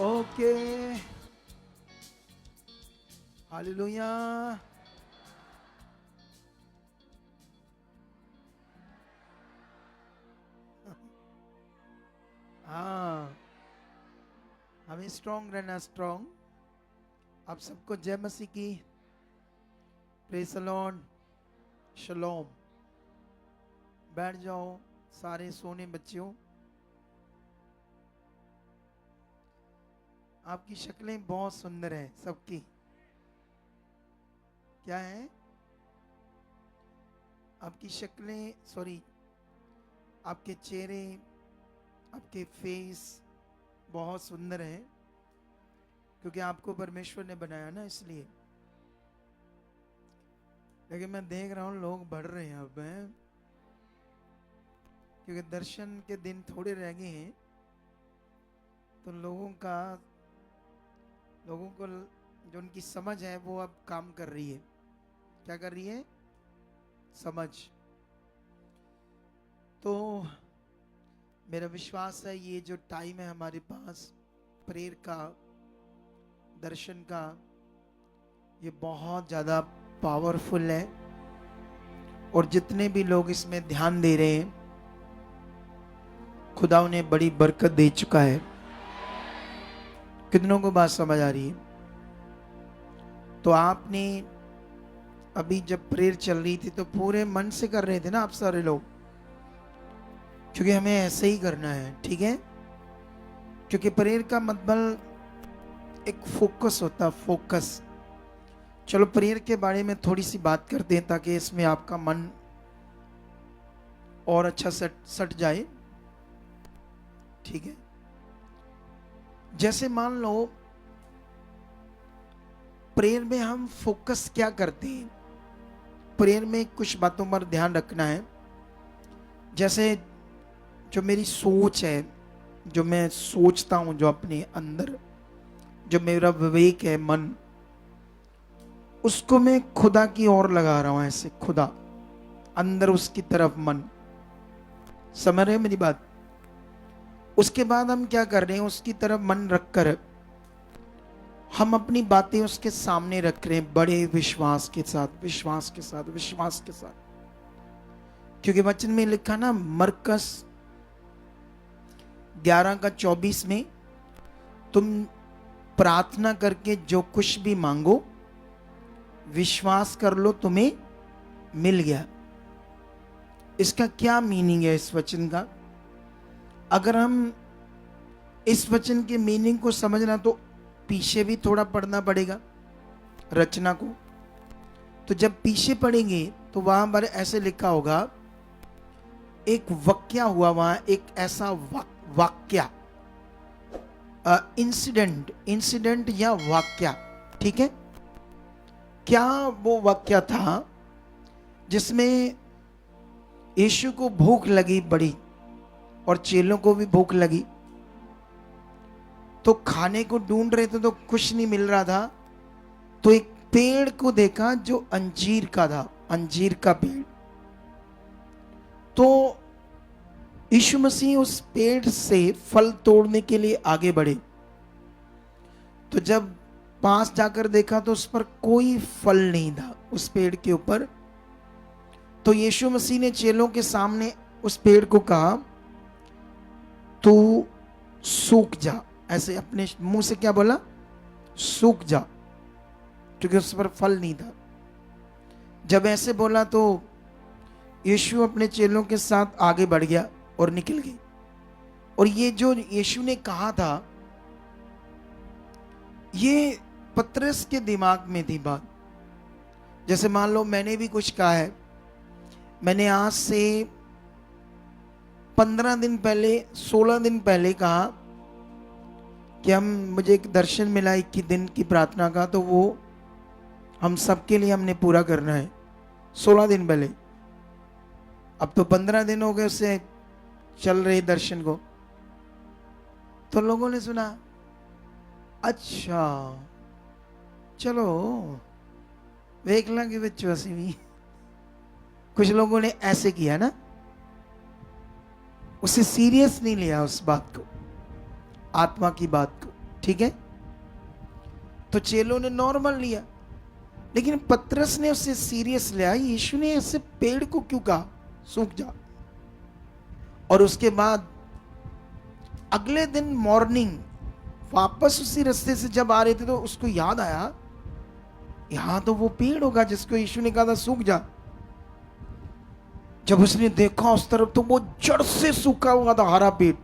Okay, hallelujah. हाँ, हमें strong रहना, स्ट्रॉन्ग। आप सबको जय मसीह की। Praise the lord. शलोम। बैठ जाओ सारे सोने बच्चों। आपकी शक्लें बहुत सुंदर हैं सबकी। क्या है? आपकी शक्लें, सॉरी, आपके चेहरे, आपके फेस बहुत सुंदर हैं, क्योंकि आपको परमेश्वर ने बनाया ना, इसलिए। लेकिन मैं देख रहा हूँ लोग बढ़ रहे हैं अब हैं, क्योंकि दर्शन के दिन थोड़े रह गए हैं, तो लोगों को जो उनकी समझ है वो अब काम कर रही है। क्या कर रही है? समझ। तो मेरा विश्वास है ये जो टाइम है हमारे पास प्रेयर का, दर्शन का, ये बहुत ज़्यादा पावरफुल है। और जितने भी लोग इसमें ध्यान दे रहे हैं, खुदा उन्हें बड़ी बरकत दे चुका है। कितनों को बात समझ आ रही है? तो आपने अभी जब प्रेयर चल रही थी तो पूरे मन से कर रहे थे ना आप सारे लोग, क्योंकि हमें ऐसे ही करना है, ठीक है? क्योंकि प्रेयर का मतलब एक फोकस होता है, फोकस। चलो प्रेयर के बारे में थोड़ी सी बात करते हैं, ताकि इसमें आपका मन और अच्छा सट जाए, ठीक है? जैसे मान लो प्रेयर में हम फोकस क्या करते हैं, प्रेयर में कुछ बातों पर ध्यान रखना है। जैसे जो मेरी सोच है, जो मैं सोचता हूं, जो अपने अंदर, जो मेरा विवेक है, मन, उसको मैं खुदा की ओर लगा रहा हूं, ऐसे खुदा अंदर, उसकी तरफ मन। समझ रहे हैं मेरी बात? उसके बाद हम क्या कर रहे हैं, उसकी तरफ मन रखकर हम अपनी बातें उसके सामने रख रहे हैं, बड़े विश्वास के साथ, विश्वास के साथ, विश्वास के साथ। क्योंकि वचन में लिखा ना, मरकस 11:24 में, तुम प्रार्थना करके जो कुछ भी मांगो विश्वास कर लो तुम्हें मिल गया। इसका क्या मीनिंग है इस वचन का? अगर हम इस वचन के मीनिंग को समझना तो पीछे भी थोड़ा पढ़ना पड़ेगा, रचना को। तो जब पीछे पढ़ेंगे तो वहां पर ऐसे लिखा होगा, एक वाक्या हुआ वहां, एक ऐसा वाक्या, इंसिडेंट या वाक्या, ठीक है? क्या वो वाक्या था जिसमें यीशु को भूख लगी बड़ी, और चेलों को भी भूख लगी, तो खाने को ढूंढ रहे थे तो कुछ नहीं मिल रहा था, तो एक पेड़ को देखा जो अंजीर का था, अंजीर का पेड़। तो यीशु मसीह उस पेड़ से फल तोड़ने के लिए आगे बढ़े। तो जब पास जाकर देखा तो उस पर कोई फल नहीं था, उस पेड़ के ऊपर। तो यीशु मसीह ने चेलों के सामने उस पेड़ को कहा, तू सूख जा। ऐसे अपने मुंह से क्या बोला? सूख जा, क्योंकि उस पर फल नहीं था। जब ऐसे बोला तो यीशु अपने चेलों के साथ आगे बढ़ गया और निकल गई। और ये जो यीशु ने कहा था, ये पतरस के दिमाग में थी बात। जैसे मान लो मैंने भी कुछ कहा है, मैंने आज से 15 दिन पहले, 16 दिन पहले कहा कि मुझे एक दर्शन मिला 21 दिन की प्रार्थना का, तो वो हम सबके लिए हमने पूरा करना है 16 दिन पहले। अब तो 15 दिन हो गए उससे चल रहे दर्शन को। तो लोगों ने सुना, अच्छा चलो देख लेंगे विश्वासी भी। कुछ लोगों ने ऐसे किया ना, उसे सीरियस नहीं लिया उस बात को, आत्मा की बात को। ठीक है, तो चेलों ने नॉर्मल लिया, लेकिन पतरस ने उससे सीरियस लिया। यीशु ने ऐसे पेड़ को क्यों कहा सूख जा? और उसके बाद अगले दिन मॉर्निंग वापस उसी रास्ते से जब आ रहे थे तो उसको याद आया, यहां तो वो पेड़ होगा जिसको यीशु ने कहा था सूख जा। जब उसने देखा उस तरफ तो वो जड़ से सूखा हुआ था, हरा पेड़।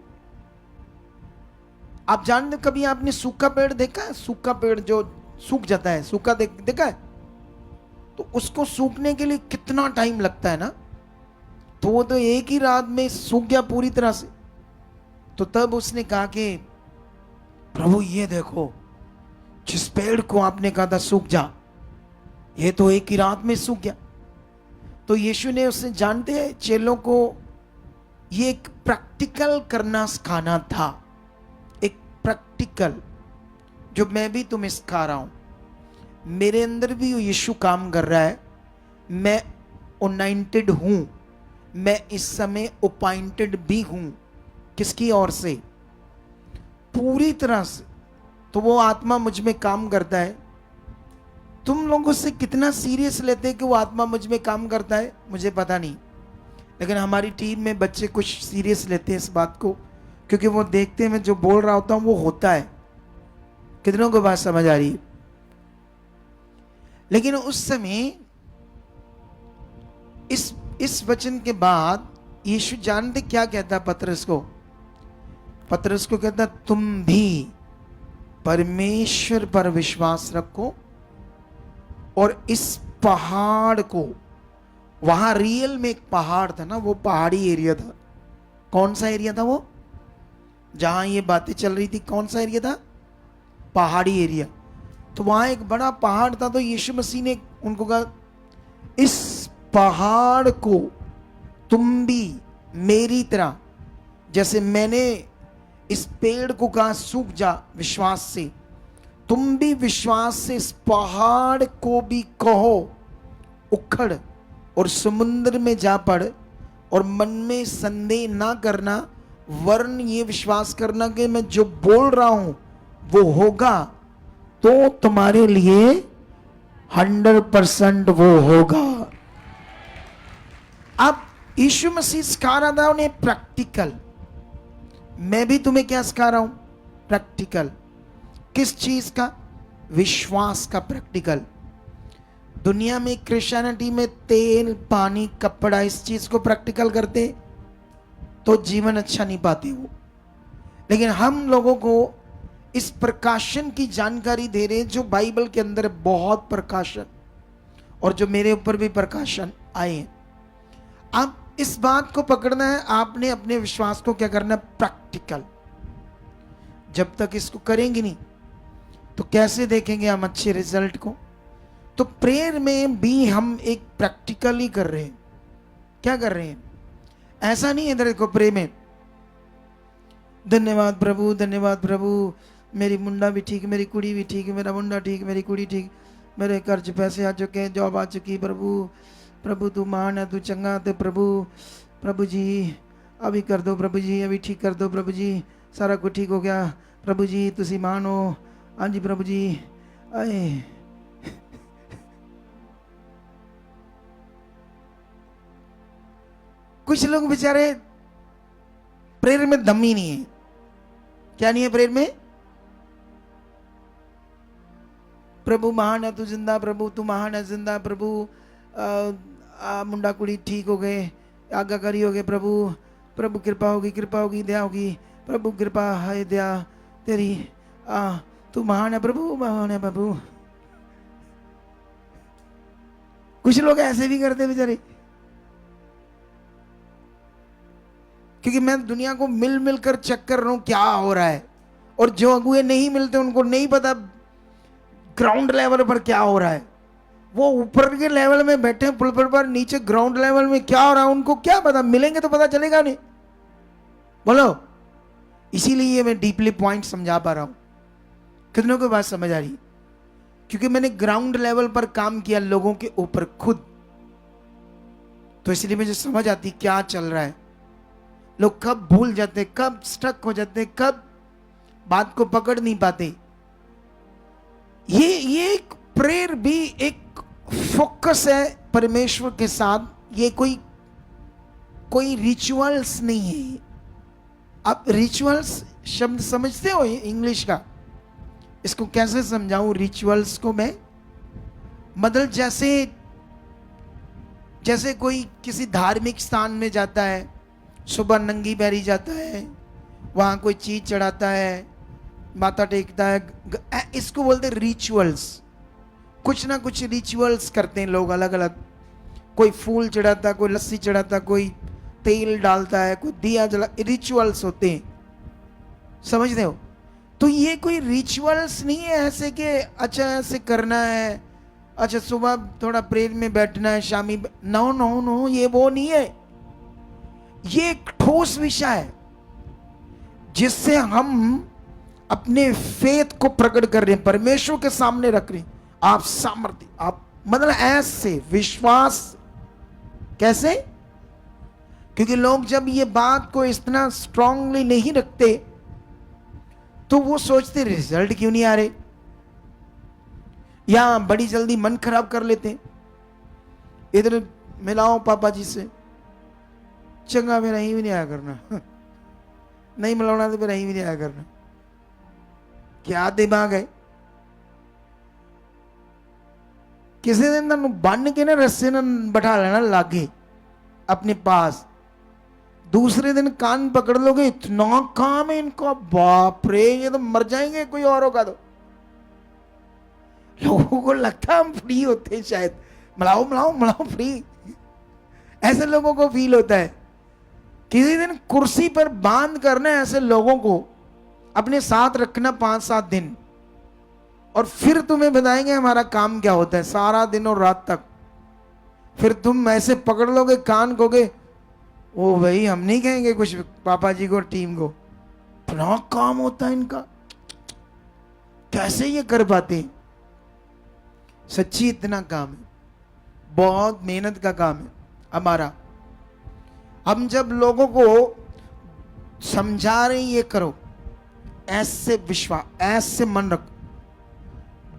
आप जानते, कभी आपने सूखा पेड़ देखा है? सूखा पेड़ जो सूख जाता है, सूखा देखा है? तो उसको सूखने के लिए कितना टाइम लगता है ना। तो वो तो एक ही रात में सूख गया पूरी तरह से। तो तब उसने कहा कि प्रभु ये देखो, जिस पेड़ को आपने कहा था सूख जा, ये तो एक ही रात में सूख गया। तो यीशु ने उससे, जानते हैं, चेलों को ये एक प्रैक्टिकल करना सिखाना था, एक प्रैक्टिकल, जो मैं भी तुम्हें सिखा रहा हूं। मेरे अंदर भी यीशु काम कर रहा है। मैं अनॉइंटेड हूं, मैं इस समय अपॉइंटेड भी हूं। किसकी ओर से? पूरी तरह से। तो वो आत्मा मुझ में काम करता है। तुम लोगों से कितना सीरियस लेते हैं कि वो आत्मा मुझ में काम करता है, मुझे पता नहीं, लेकिन हमारी टीम में बच्चे कुछ सीरियस लेते हैं इस बात को, क्योंकि वो देखते हैं मैं जो बोल रहा होता हूं वो होता है। कितनों को बात समझ आ रही है? लेकिन उस समय इस वचन के बाद यीशु जानते क्या कहता पतरस को? पतरस को कहता, तुम भी परमेश्वर पर विश्वास रखो और इस पहाड़ को, वहां रियल में एक पहाड़ था ना, वो पहाड़ी एरिया था। कौन सा एरिया था वो जहां ये बातें चल रही थी? कौन सा एरिया था? पहाड़ी एरिया। तो वहां एक बड़ा पहाड़ था। तो यीशु मसीह ने उनको कहा, इस पहाड़ को तुम भी मेरी तरह, जैसे मैंने इस पेड़ को कहा सूख जा विश्वास से, तुम भी विश्वास से इस पहाड़ को भी कहो उखड़ और समुद्र में जा पड़, और मन में संदेह ना करना, वरन ये विश्वास करना कि मैं जो बोल रहा हूं वो होगा, तो तुम्हारे लिए 100% वो होगा। अब यीशु मसीह सिखा रहा था उन्हें प्रैक्टिकल। मैं भी तुम्हें क्या सिखा रहा हूं? प्रैक्टिकल। किस चीज का? विश्वास का प्रैक्टिकल। दुनिया में, क्रिश्चियनिटी में तेल, पानी, कपड़ा, इस चीज को प्रैक्टिकल करते तो जीवन अच्छा नहीं पाते वो। लेकिन हम लोगों को इस प्रकाशन की जानकारी दे रहे हैं, जो बाइबल के अंदर बहुत प्रकाशन, और जो मेरे ऊपर भी प्रकाशन आए हैं। अब इस बात को पकड़ना है आपने, अपने विश्वास को क्या करना है? प्रैक्टिकल। जब तक इसको करेंगे नहीं तो कैसे देखेंगे हम अच्छे रिजल्ट को? तो प्रेयर में भी हम एक प्रैक्टिकल ही कर रहे हैं। क्या कर रहे हैं? ऐसा नहीं है इधर देखो, प्रे में धन्यवाद प्रभु, धन्यवाद प्रभु, मेरी मुंडा भी ठीक, मेरी कुड़ी भी ठीक, मेरा मुंडा ठीक, मेरी कुड़ी ठीक, मेरे कर्ज पैसे आ चुके, जॉब आ चुकी, प्रभु प्रभु तू महान है, तू चंगा है प्रभु, प्रभु जी अभी कर दो, प्रभु जी अभी ठीक कर दो, प्रभु जी सारा कुछ ठीक हो गया, प्रभु जी तुसी महान हो, हाँ जी प्रभु जी। आए कुछ लोग बेचारे प्रेयर में दम ही नहीं है। क्या नहीं है प्रेयर में? प्रभु महान है, तू जिंदा, प्रभु तू महान है, जिंदा, प्रभु मुंडा कुड़ी ठीक हो गए, आज्ञाकारी हो गए, प्रभु प्रभु कृपा होगी, कृपा होगी, दया होगी, प्रभु कृपा है, दया तेरी, तू महान है प्रभु, महान है प्रभु। कुछ लोग ऐसे भी करते बेचारे, क्योंकि मैं दुनिया को मिल मिलकर चेक कर रहा हूं क्या हो रहा है, और जो अगुए नहीं मिलते उनको नहीं पता ग्राउंड लेवल पर क्या हो रहा है। वो ऊपर के लेवल में बैठे पुल पर, नीचे ग्राउंड लेवल में क्या हो रहा है उनको क्या पता। मिलेंगे तो पता चलेगा नहीं। बोलो, इसीलिए मैं डीपली पॉइंट समझा पा रहा हूं। कितनों को बात समझ आ रही? क्योंकि मैंने ग्राउंड लेवल पर काम किया लोगों के ऊपर खुद, तो इसलिए मुझे समझ आती क्या चल रहा है। लोग कब भूल जाते, कब स्टक हो जाते, कब बात को पकड़ नहीं पाते। ये एक प्रेयर भी एक फोकस है परमेश्वर के साथ, ये कोई रिचुअल्स नहीं है। आप रिचुअल्स शब्द समझते हो इंग्लिश का? इसको कैसे समझाऊं रिचुअल्स को मैं? मतलब जैसे कोई किसी धार्मिक स्थान में जाता है, सुबह नंगी पैरी जाता है, वहां कोई चीज चढ़ाता है, माथा टेकता है, इसको बोलते रिचुअल्स। कुछ ना कुछ रिचुअल्स करते हैं लोग अलग अलग। कोई फूल चढ़ाता, कोई लस्सी चढ़ाता, कोई तेल डालता है, कोई दिया जला, रिचुअल्स होते हैं, समझते हो? तो ये कोई रिचुअल्स नहीं है ऐसे कि अच्छा ऐसे करना है, अच्छा सुबह थोड़ा प्रेयर में बैठना है, शामी नो नो नो, ये वो नहीं है। ये एक ठोस विषय है जिससे हम अपने फेथ को प्रकट कर रहे हैं, परमेश्वर के सामने रख रहे हैं। आप सामर्थ्य, आप मतलब ऐसे विश्वास कैसे? क्योंकि लोग जब ये बात को इतना स्ट्रांगली नहीं रखते तो वो सोचते रिजल्ट क्यों नहीं आ रहे, या बड़ी जल्दी मन खराब कर लेते। इधर मिलाओ पापा जी से, चंगा मेरा ही भी नहीं आया करना, नहीं मिलाना तो मेरा ही भी नहीं आया करना। क्या दिमाग है? किसी दिन तुम बन के ना रस्से न बैठा लेना लागे अपने पास, दूसरे दिन कान पकड़ लोगे, इतना काम है इनका, बाप रे ये तो मर जाएंगे कोई और होगा तो। लोगों को लगता है हम फ्री होते हैं शायद, मिलाओ मिलाओ मिलाओ फ्री, ऐसे लोगों को फील होता है। किसी दिन कुर्सी पर बांध करना ऐसे लोगों को अपने साथ रखना 5-7 दिन, और फिर तुम्हें बताएंगे हमारा काम क्या होता है सारा दिन और रात तक। फिर तुम ऐसे पकड़ लोगे कान कोगे, ओ भाई हम नहीं कहेंगे कुछ पापा जी को, टीम को, इतना काम होता है इनका, कैसे ये कर पाते? सच्ची इतना काम है, बहुत मेहनत का काम है हमारा। हम जब लोगों को समझा रहे ये करो, ऐसे विश्वास, ऐसे मन रखो,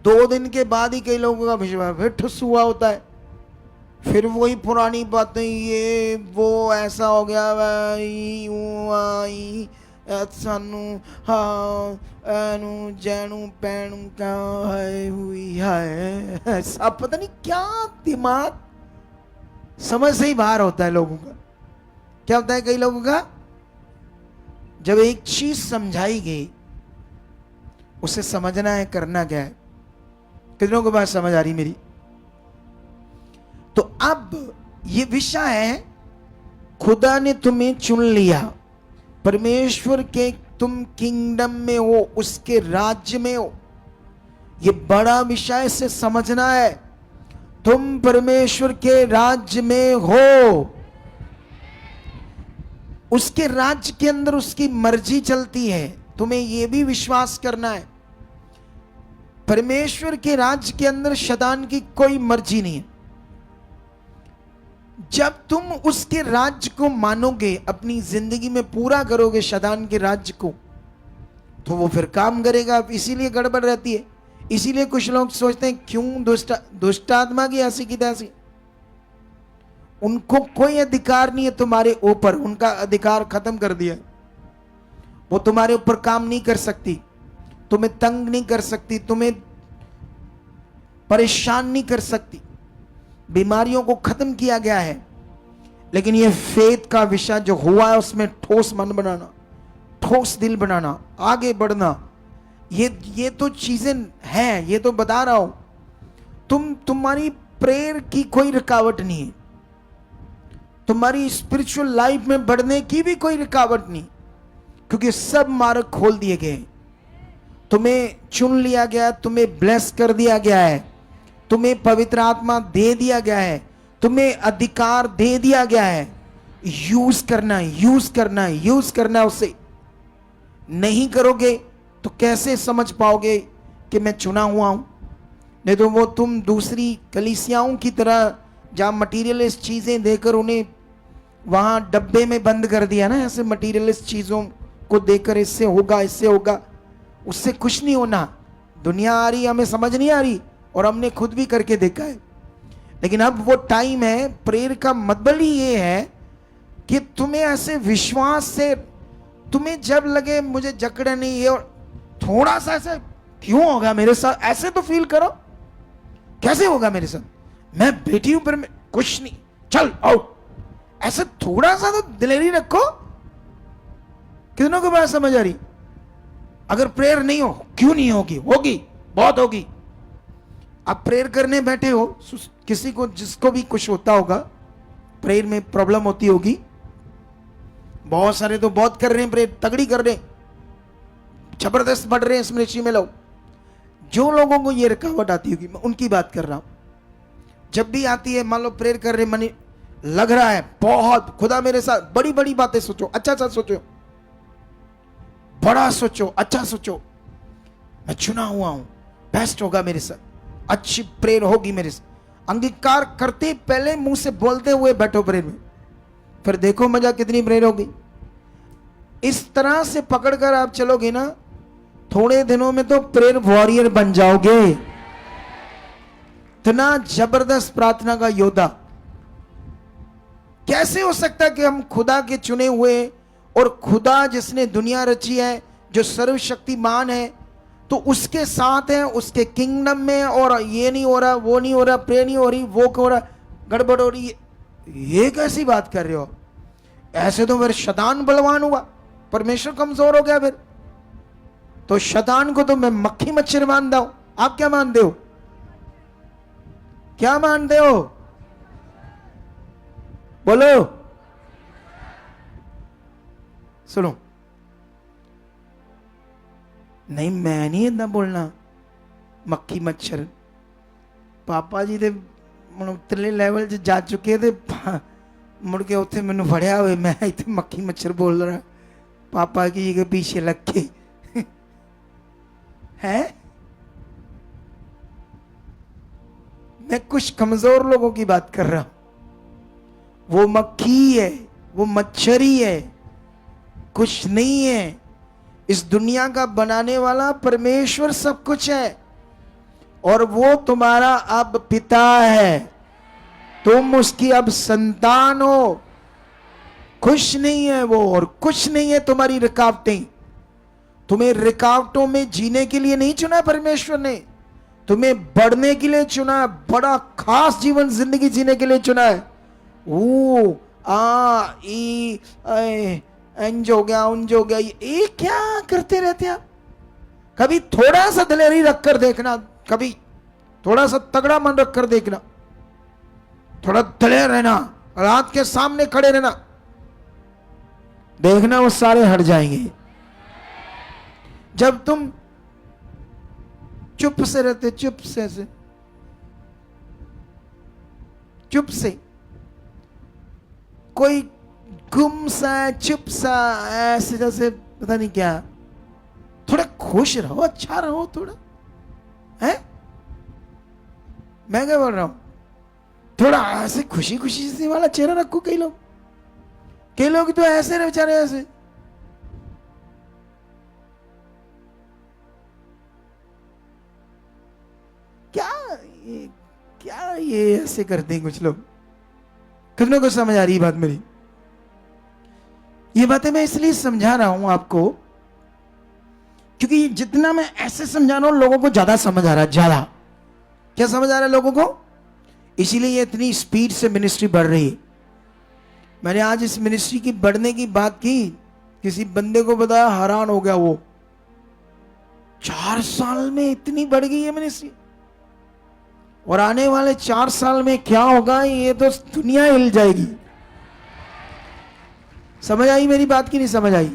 2 दिन के बाद ही कई लोगों का विश्वास फिर ठुस हुआ होता है, फिर वही पुरानी बातें, ये वो ऐसा हो गया भाई, सानू हाँ एनू जैनू पैनू क्या है हुई है, ऐसा पता नहीं क्या दिमाग समझ से ही बाहर होता है लोगों का। क्या होता है कई लोगों का, जब एक चीज समझाई गई उसे समझना है, करना क्या है। कितनों को बात समझ आ रही मेरी? तो अब ये विषय है, खुदा ने तुम्हें चुन लिया, परमेश्वर के तुम किंगडम में हो, उसके राज्य में हो। ये बड़ा विषय से समझना है, तुम परमेश्वर के राज्य में हो, उसके राज्य के अंदर उसकी मर्जी चलती है, तुम्हें यह भी विश्वास करना है। परमेश्वर के राज्य के अंदर शैतान की कोई मर्जी नहीं है। जब तुम उसके राज्य को मानोगे, अपनी जिंदगी में पूरा करोगे शैतान के राज्य को, तो वो फिर काम करेगा। इसीलिए गड़बड़ रहती है, इसीलिए कुछ लोग सोचते हैं क्यों दुष्ट आत्मा की ऐसी की तैसी, उनको कोई अधिकार नहीं है तुम्हारे ऊपर, उनका अधिकार खत्म कर दिया। वो तुम्हारे ऊपर काम नहीं कर सकती, तुम्हें तंग नहीं कर सकती, तुम्हें परेशान नहीं कर सकती, बीमारियों को खत्म किया गया है। लेकिन ये फेथ का विषय जो हुआ है, उसमें ठोस मन बनाना, ठोस दिल बनाना, आगे बढ़ना, ये तो चीजें हैं, ये तो बता रहा हूं। तुम्हारी प्रेयर की कोई रुकावट नहीं है, तुम्हारी स्पिरिचुअल लाइफ में बढ़ने की भी कोई रुकावट नहीं, क्योंकि सब मार्ग खोल दिए गए। तुम्हें चुन लिया गया, तुम्हें ब्लेस कर दिया गया है, तुम्हें पवित्र आत्मा दे दिया गया है, तुम्हें अधिकार दे दिया गया है। यूज करना है, यूज करना है, यूज करना है। उसे नहीं करोगे तो कैसे समझ पाओगे कि मैं चुना हुआ हूं? नहीं तो वो तुम दूसरी कलीसियाओं की तरह, जहां मटीरियलिस्ट चीजें देकर उन्हें वहां डब्बे में बंद कर दिया ना, ऐसे मटीरियलिस्ट चीजों को देकर इससे होगा, इससे होगा, उससे खुश नहीं होना। दुनिया आ रही, हमें समझ नहीं आ रही, और हमने खुद भी करके देखा है। लेकिन अब वो टाइम है, प्रेयर का मतलब ही ये है कि तुम्हें ऐसे विश्वास से, तुम्हें जब लगे मुझे जकड़ नहीं है, और थोड़ा सा ऐसे क्यों होगा मेरे साथ, ऐसे तो फील करो, कैसे होगा मेरे साथ, मैं बेटी हूं पर मैं कुछ नहीं, चल आओ, ऐसे थोड़ा सा तो दिलेरी रखो। कितनों को बात समझ आ रही? अगर प्रेयर नहीं हो, क्यों नहीं होगी, होगी, बहुत होगी। आप प्रेयर करने बैठे हो, किसी को, जिसको भी कुछ होता होगा, प्रेयर में प्रॉब्लम होती होगी, बहुत सारे तो बहुत कर रहे हैं प्रेयर, तगड़ी कर रहे हैं, जबरदस्त बढ़ रहे हैं इस मिनिस्ट्री में लोग। जो लोगों को ये रुकावट आती होगी, मैं उनकी बात कर रहा हूं। जब भी आती है, मान लो प्रेयर कर रहे, मन लग रहा है बहुत, खुदा मेरे साथ, बड़ी बड़ी बातें सोचो, अच्छा सा सोचो, बड़ा सोचो, अच्छा सोचो, मैं चुना हुआ हूं, बेस्ट होगा मेरे साथ, अच्छी प्रेयर होगी मेरे साथ। अंगीकार करते पहले मुंह से बोलते हुए बैठो प्रेयर में, फिर देखो मजा कितनी प्रेयर होगी। इस तरह से पकड़कर आप चलोगे ना, थोड़े दिनों में तो प्रेयर वॉरियर बन जाओगे। इतना जबरदस्त प्रार्थना का योद्धा। कैसे हो सकता है कि हम खुदा के चुने हुए, और खुदा जिसने दुनिया रची है, जो सर्वशक्तिमान है, तो उसके साथ है, उसके किंगडम में, और ये नहीं हो रहा, वो नहीं हो रहा, प्रेयर नहीं हो रही, वो हो रहा, गड़बड़ हो रही है, ये कैसी बात कर रहे हो? ऐसे तो फिर शैतान बलवान हुआ, परमेश्वर कमजोर हो गया। फिर तो शैतान को तो मैं मक्खी मच्छर मानता हूं। आप क्या मानते हो? क्या मानते हो? बोलो। सुनो, नहीं मैं नहीं इतना बोलना, मक्खी मच्छर। पापा जी दे उतले लेवल च जा चुके थे, मुड़ के उत्थे मैनू फड़िया हुए, मैं इतने मक्खी मच्छर बोल रहा पापा जी के पीछे लग के है। मैं कुछ कमजोर लोगों की बात कर रहा हूं। वो मक्खी है, वो मच्छरी है, कुछ नहीं है। इस दुनिया का बनाने वाला परमेश्वर सब कुछ है, और वो तुम्हारा अब पिता है, तुम उसकी अब संतान हो। खुश नहीं है वो, और कुछ नहीं है तुम्हारी रुकावटें। तुम्हें रुकावटों में जीने के लिए नहीं चुना परमेश्वर ने, तुम्हें बढ़ने के लिए चुना, बड़ा खास जीवन जिंदगी जीने के लिए चुना है। ओ आ ई इंज हो गया, उंज हो गया, ये क्या करते रहते आप? कभी थोड़ा सा दिलेरी रखकर देखना, कभी थोड़ा सा तगड़ा मन रखकर देखना, थोड़ा दिलेर रहना, रात के सामने खड़े रहना, देखना वो सारे हट जाएंगे। जब तुम चुप से रहते, चुप से कोई गुम सा, चुप सा, ऐसे जैसे पता नहीं क्या, थोड़ा खुश रहो, अच्छा रहो थोड़ा, है? मैं क्या बोल रहा हूं? थोड़ा ऐसे खुशी खुशी से वाला चेहरा रखो। कई लोग तो ऐसे बेचारे, ऐसे क्या ये ऐसे करते हैं कुछ लोग। कितनों को समझ आ रही बात मेरी? ये बातें मैं इसलिए समझा रहा हूं आपको, क्योंकि जितना मैं ऐसे समझा रहा हूं, लोगों को ज्यादा समझ आ रहा है। ज्यादा क्या समझ आ रहा है लोगों को? इसीलिए ये इतनी स्पीड से मिनिस्ट्री बढ़ रही है। मैंने आज इस मिनिस्ट्री की बढ़ने की बात की, किसी बंदे को बताया, हैरान हो गया वो। 4 साल में इतनी बढ़ गई है मिनिस्ट्री, और आने वाले 4 साल में क्या होगा, ये तो दुनिया हिल जाएगी। समझ आई मेरी बात की नहीं समझ आई?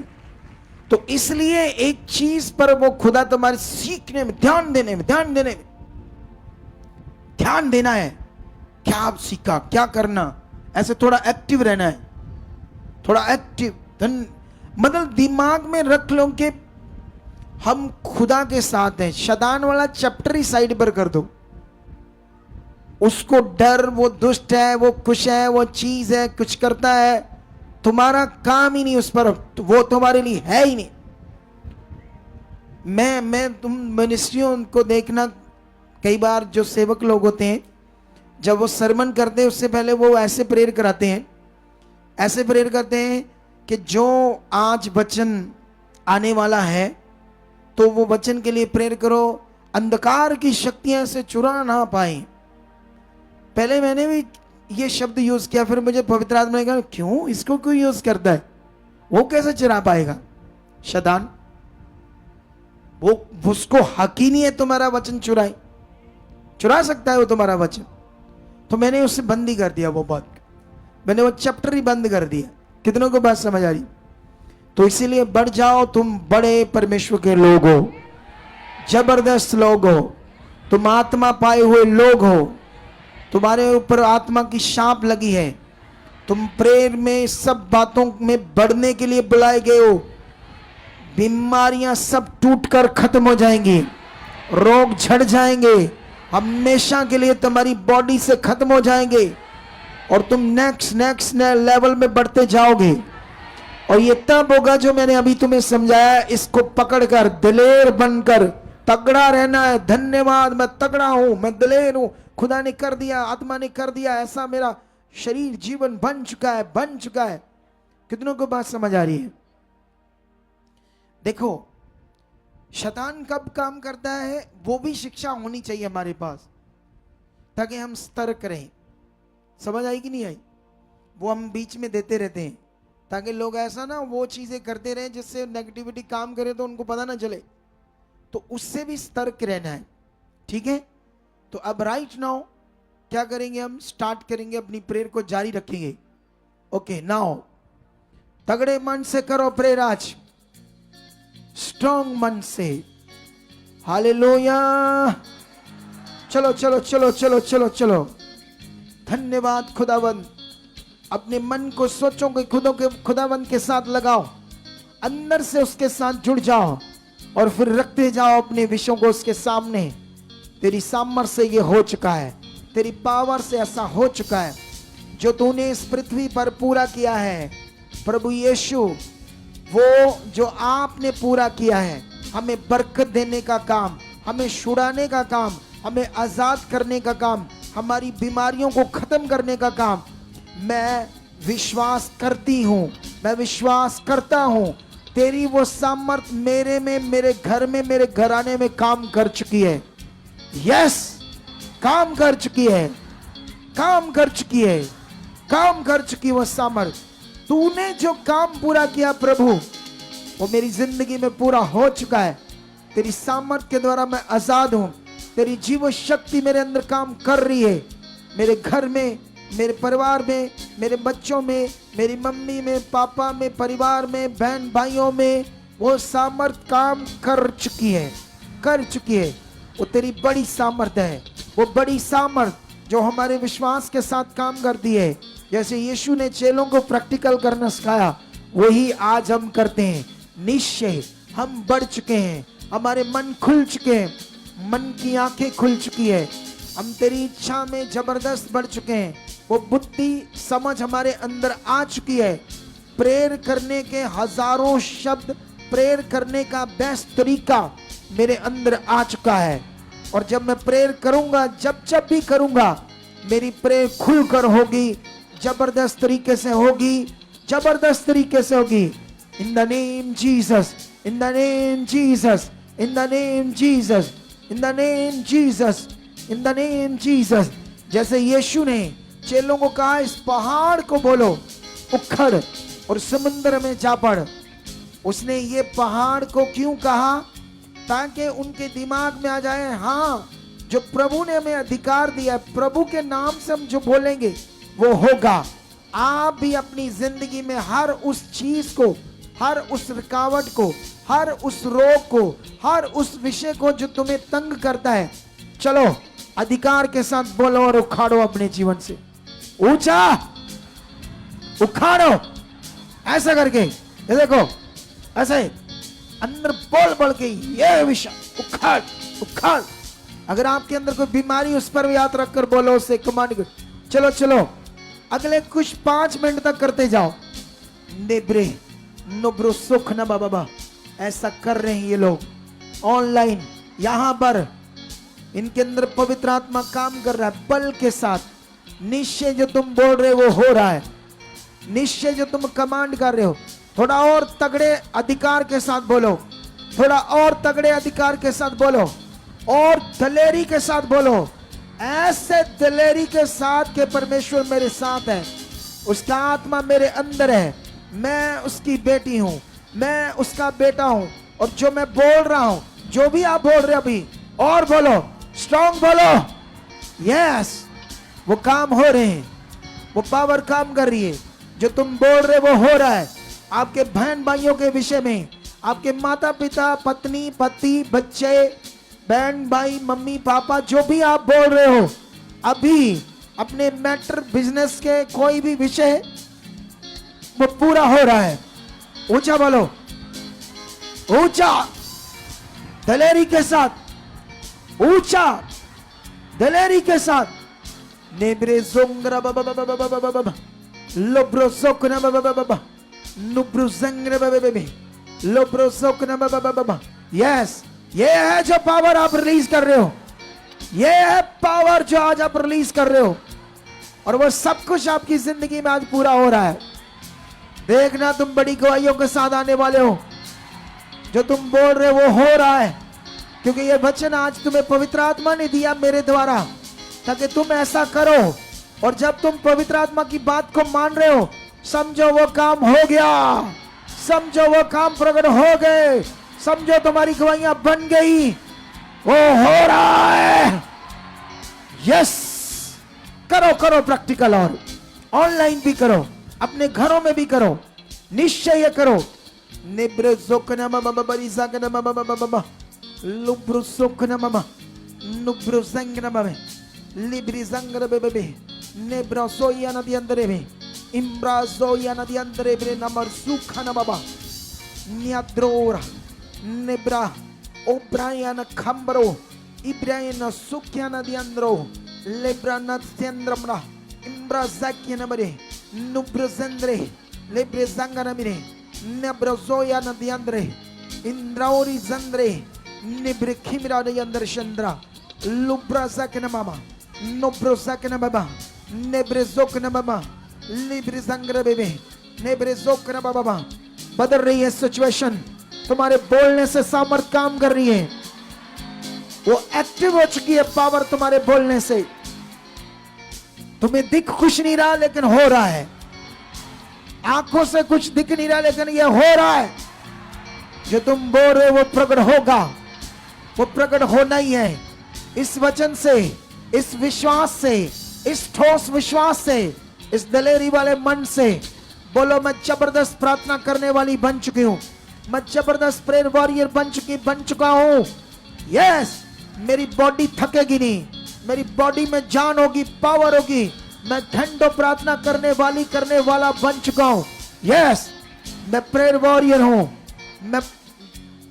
तो इसलिए एक चीज पर वो खुदा तुम्हारे सीखने में, ध्यान देने में, ध्यान देना है। क्या आप सीखा, क्या करना, ऐसे थोड़ा एक्टिव रहना है, थोड़ा एक्टिव। मतलब दिमाग में रख लो कि हम खुदा के साथ हैं। शैतान वाला चैप्टर ही साइड पर कर दो। उसको डर, वो दुष्ट है, वो खुश है, वो चीज है, कुछ करता है, तुम्हारा काम ही नहीं उस पर, वो तुम्हारे लिए है ही नहीं। मैं तुम मिनिस्ट्रियों को देखना, कई बार जो सेवक लोग होते हैं जब वो सरमन करते हैं उससे पहले वो ऐसे प्रेयर कराते हैं, ऐसे प्रेयर करते हैं कि जो आज वचन आने वाला है तो वो वचन के लिए प्रेयर करो, अंधकार की शक्तियां से चुरा ना पाए। पहले मैंने भी ये शब्द यूज किया, फिर मुझे पवित्र आत्मा ने कहा क्यों इसको क्यों यूज करता है, वो कैसे चुरा पाएगा शैतान, वो उसको हक ही नहीं है तुम्हारा वचन चुराए, चुरा सकता है वो तुम्हारा वचन। तो मैंने उससे बंद ही कर दिया वो बात, मैंने वो चैप्टर ही बंद कर दिया। कितनों को बात समझ आ रही? तो इसीलिए बढ़ जाओ, तुम बड़े परमेश्वर के लोग हो, जबरदस्त लोग हो, तुम आत्मा पाए हुए लोग हो, तुम्हारे ऊपर आत्मा की शाप लगी है, तुम प्रेयर में सब बातों में बढ़ने के लिए बुलाए गए हो। बीमारियां सब टूटकर खत्म हो जाएंगी, रोग झड़ जाएंगे, हमेशा के लिए तुम्हारी बॉडी से खत्म हो जाएंगे और तुम नेक्स्ट लेवल में बढ़ते जाओगे। और ये तब होगा जो मैंने अभी तुम्हें समझाया, इसको पकड़कर दिलेर बनकर तगड़ा रहना है। धन्यवाद, मैं तगड़ा हूं, मैं दिलेर हूं, खुदा ने कर दिया, आत्मा ने कर दिया, ऐसा मेरा शरीर जीवन बन चुका है, बन चुका है। कितनों को बात समझ आ रही है? देखो शैतान कब काम करता है, वो भी शिक्षा होनी चाहिए हमारे पास ताकि हम सतर्क रहें। समझ आई कि नहीं आई? वो हम बीच में देते रहते हैं ताकि लोग ऐसा ना वो चीजें करते रहें जिससे नेगेटिविटी काम करे तो उनको पता ना चले, तो उससे भी सतर्क रहना है। ठीक है, तो अब राइट नाउ क्या करेंगे, हम स्टार्ट करेंगे, अपनी प्रेयर को जारी रखेंगे। ओके नाउ तगड़े मन से करो प्रेयर, आज स्ट्रॉन्ग मन से। हालेलुया, चलो चलो चलो चलो चलो चलो। धन्यवाद खुदावंद। अपने मन को सोचो कि खुदावंद के साथ लगाओ, अंदर से उसके साथ जुड़ जाओ और फिर रखते जाओ अपने विषयों को उसके सामने। तेरी सामर्थ्य से ये हो चुका है, तेरी पावर से ऐसा हो चुका है जो तूने इस पृथ्वी पर पूरा किया है। प्रभु यीशु, वो जो आपने पूरा किया है, हमें बरकत देने का काम, हमें छुड़ाने का काम, हमें आजाद करने का काम, हमारी बीमारियों को खत्म करने का काम। मैं विश्वास करती हूं, मैं विश्वास करता हूं, तेरी वो सामर्थ मेरे में, मेरे घर में, मेरे घराने में काम कर चुकी है। यस, काम कर चुकी है, काम कर चुकी है, काम कर चुकी वो सामर्थ। तूने जो काम पूरा किया प्रभु, वो मेरी जिंदगी में पूरा हो चुका है। तेरी सामर्थ के द्वारा मैं आजाद हूं, तेरी जीव शक्ति मेरे अंदर काम कर रही है। मेरे घर में, मेरे परिवार में, मेरे बच्चों में, मेरी मम्मी में, पापा में, परिवार में, बहन भाइयों में वो सामर्थ काम कर चुकी है, कर चुकी है। वो तेरी बड़ी सामर्थ है, वो बड़ी सामर्थ जो हमारे विश्वास के साथ काम करती है। जैसे यीशु ने चेलों को प्रैक्टिकल करना सिखाया, वही आज हम करते हैं। निश्चय हम बढ़ चुके हैं, हमारे मन खुल चुके हैं, मन की आंखें खुल चुकी है, हम तेरी इच्छा में जबरदस्त बढ़ चुके हैं। वो बुद्धि समझ हमारे अंदर आ चुकी है। प्रेयर करने के हजारों शब्द, प्रेयर करने का बेस्ट तरीका मेरे अंदर आ चुका है। और जब मैं प्रेयर करूंगा, जब भी करूंगा, मेरी प्रेयर खुलकर होगी, जबरदस्त तरीके से होगी, जबरदस्त तरीके से होगी। In the name Jesus, in the name Jesus, in the name Jesus, in the name Jesus, in the name Jesus. जैसे यीशु ने चेलों को कहा, इस पहाड़ को बोलो उखड़ और समुद्र में जा पड़। उसने ये पहाड़ को क्यों कहा? ताकि उनके दिमाग में आ जाए, हाँ जो प्रभु ने हमें अधिकार दिया, प्रभु के नाम से हम जो बोलेंगे वो होगा। आप भी अपनी जिंदगी में हर उस चीज को, हर उस रुकावट को, हर उस रोग को, हर उस विषय को जो तुम्हें तंग करता है, चलो अधिकार के साथ बोलो और उखाड़ो अपने जीवन से। ऊंचा उखाड़ो, ऐसा करके ये देखो, ऐसे अंदर बोल बोल के ये विषय उखाड़ उखाड़। अगर आपके अंदर कोई बीमारी, उस पर याद रखकर बोलो, उससे कमांड करो। चलो चलो अगले कुछ 5 मिनट तक करते जाओ। नेब्रे नोब्रो सुख न बाबा, ऐसा कर रहे हैं ये लोग, ऑनलाइन, यहां पर इनके अंदर पवित्र आत्मा काम कर रहा है बल के साथ। निश्चय जो तुम बोल रहे हो वो हो रहा है। निश्चय जो तुम कमांड कर रहे हो, थोड़ा और तगड़े अधिकार के साथ बोलो, थोड़ा और तगड़े अधिकार के साथ बोलो, और दलेरी के साथ बोलो, ऐसे दलेरी के साथ कि परमेश्वर मेरे साथ है, उसका आत्मा मेरे अंदर है, मैं उसकी बेटी हूं, मैं उसका बेटा हूं, और जो मैं बोल रहा हूं, जो भी आप बोल रहे हो अभी, और बोलो, स्ट्रॉन्ग बोलो, यस, वो काम हो रहे हैं, वो पावर काम कर रही है, जो तुम बोल रहे वो हो रहा है। आपके बहन भाइयों के विषय में, आपके माता पिता, पत्नी, पति, बच्चे, बहन भाई, मम्मी पापा, जो भी आप बोल रहे हो अभी, अपने मैटर, बिजनेस के कोई भी विषय, वो पूरा हो रहा है। ऊंचा बोलो, ऊंचा दलेरी के साथ, ऊंचा दलेरी के साथ। नेब्रे जोंगरा बाबा बाबा बाबा बाबा लोब्रो सोकना बाबा बाबा नुब्रो जंगरा बाबा बेबी लोब्रो सोकना बाबा बाबा। यस, ये है जो पावर आप रिलीज कर रहे हो, ये है पावर जो आज आप रिलीज कर रहे हो, और वो सब कुछ आपकी जिंदगी में आज पूरा हो रहा है। देखना, तुम बड़ी गवाहियों के साथ आने वाले हो। जो तुम बोल रहे हो वो हो रहा है, क्योंकि ये वचन आज तुम्हें पवित्र आत्मा ने दिया मेरे द्वारा, ताकि तुम ऐसा करो। और जब तुम पवित्र आत्मा की बात को मान रहे हो, समझो वो काम हो गया, समझो वो काम प्रकट हो गए, समझो तुम्हारी गवाहियां बन गई, वो हो रहा है। यस, करो करो प्रैक्टिकल, और ऑनलाइन भी करो, अपने घरों में भी करो, निश्चय करो। निब्र जोकना मामा बरिसा कना मामा बाबा लुब्रु सोकना मामा नुब्रु संगना मामे लिब्रि संगना बेबे नेब्रा सोया नदी अंदरे में इम्ब्रा सोया नदी अंदरे में नमर सुखना बाबा न्याद्रोरा नेब्रा ओब्रायन खंबरो इब्रायन सुख्या नदी अंदरो लेब्रा नत्यंद्रमरा इम्ब्रा जाकिया नमरे नुब्रु संद्रे लेब्रे संगना मिरे नेब्रा सोया नदी अंदरे इंद्राउरी संद्रे नेब्रे खिमरा नदी अंदर चंद्रा लुब्रा सकना मामा नोब्रो सकना बाबा नेब्रे जोकना बाबा लिब्रे संग्र बेबे नेब्रे जोकना बाबा। बदल रही है सिचुएशन, तुम्हारे बोलने से सामर्थ काम कर रही है, वो एक्टिव हो चुकी है पावर तुम्हारे बोलने से। तुम्हें दिख कुछ नहीं रहा लेकिन हो रहा है, आंखों से कुछ दिख नहीं रहा लेकिन ये हो रहा है। जो तुम बोल रहे हो वो प्रकट होगा, वो प्रकट होना ही है। इस वचन से, इस विश्वास से, इस ठोस विश्वास से, इस दलेरी वाले मन से बोलो, मैं जबरदस्त प्रार्थना करने वाली बन चुकी हूं, मैं जबरदस्त प्रेयर वॉरियर बन चुका हूं। यस, मेरी बॉडी थकेगी नहीं, मेरी बॉडी में जान होगी, पावर होगी, मैं घंटों प्रार्थना करने वाला बन चुका हूं। यस, मैं प्रेयर वॉरियर हूं, मैं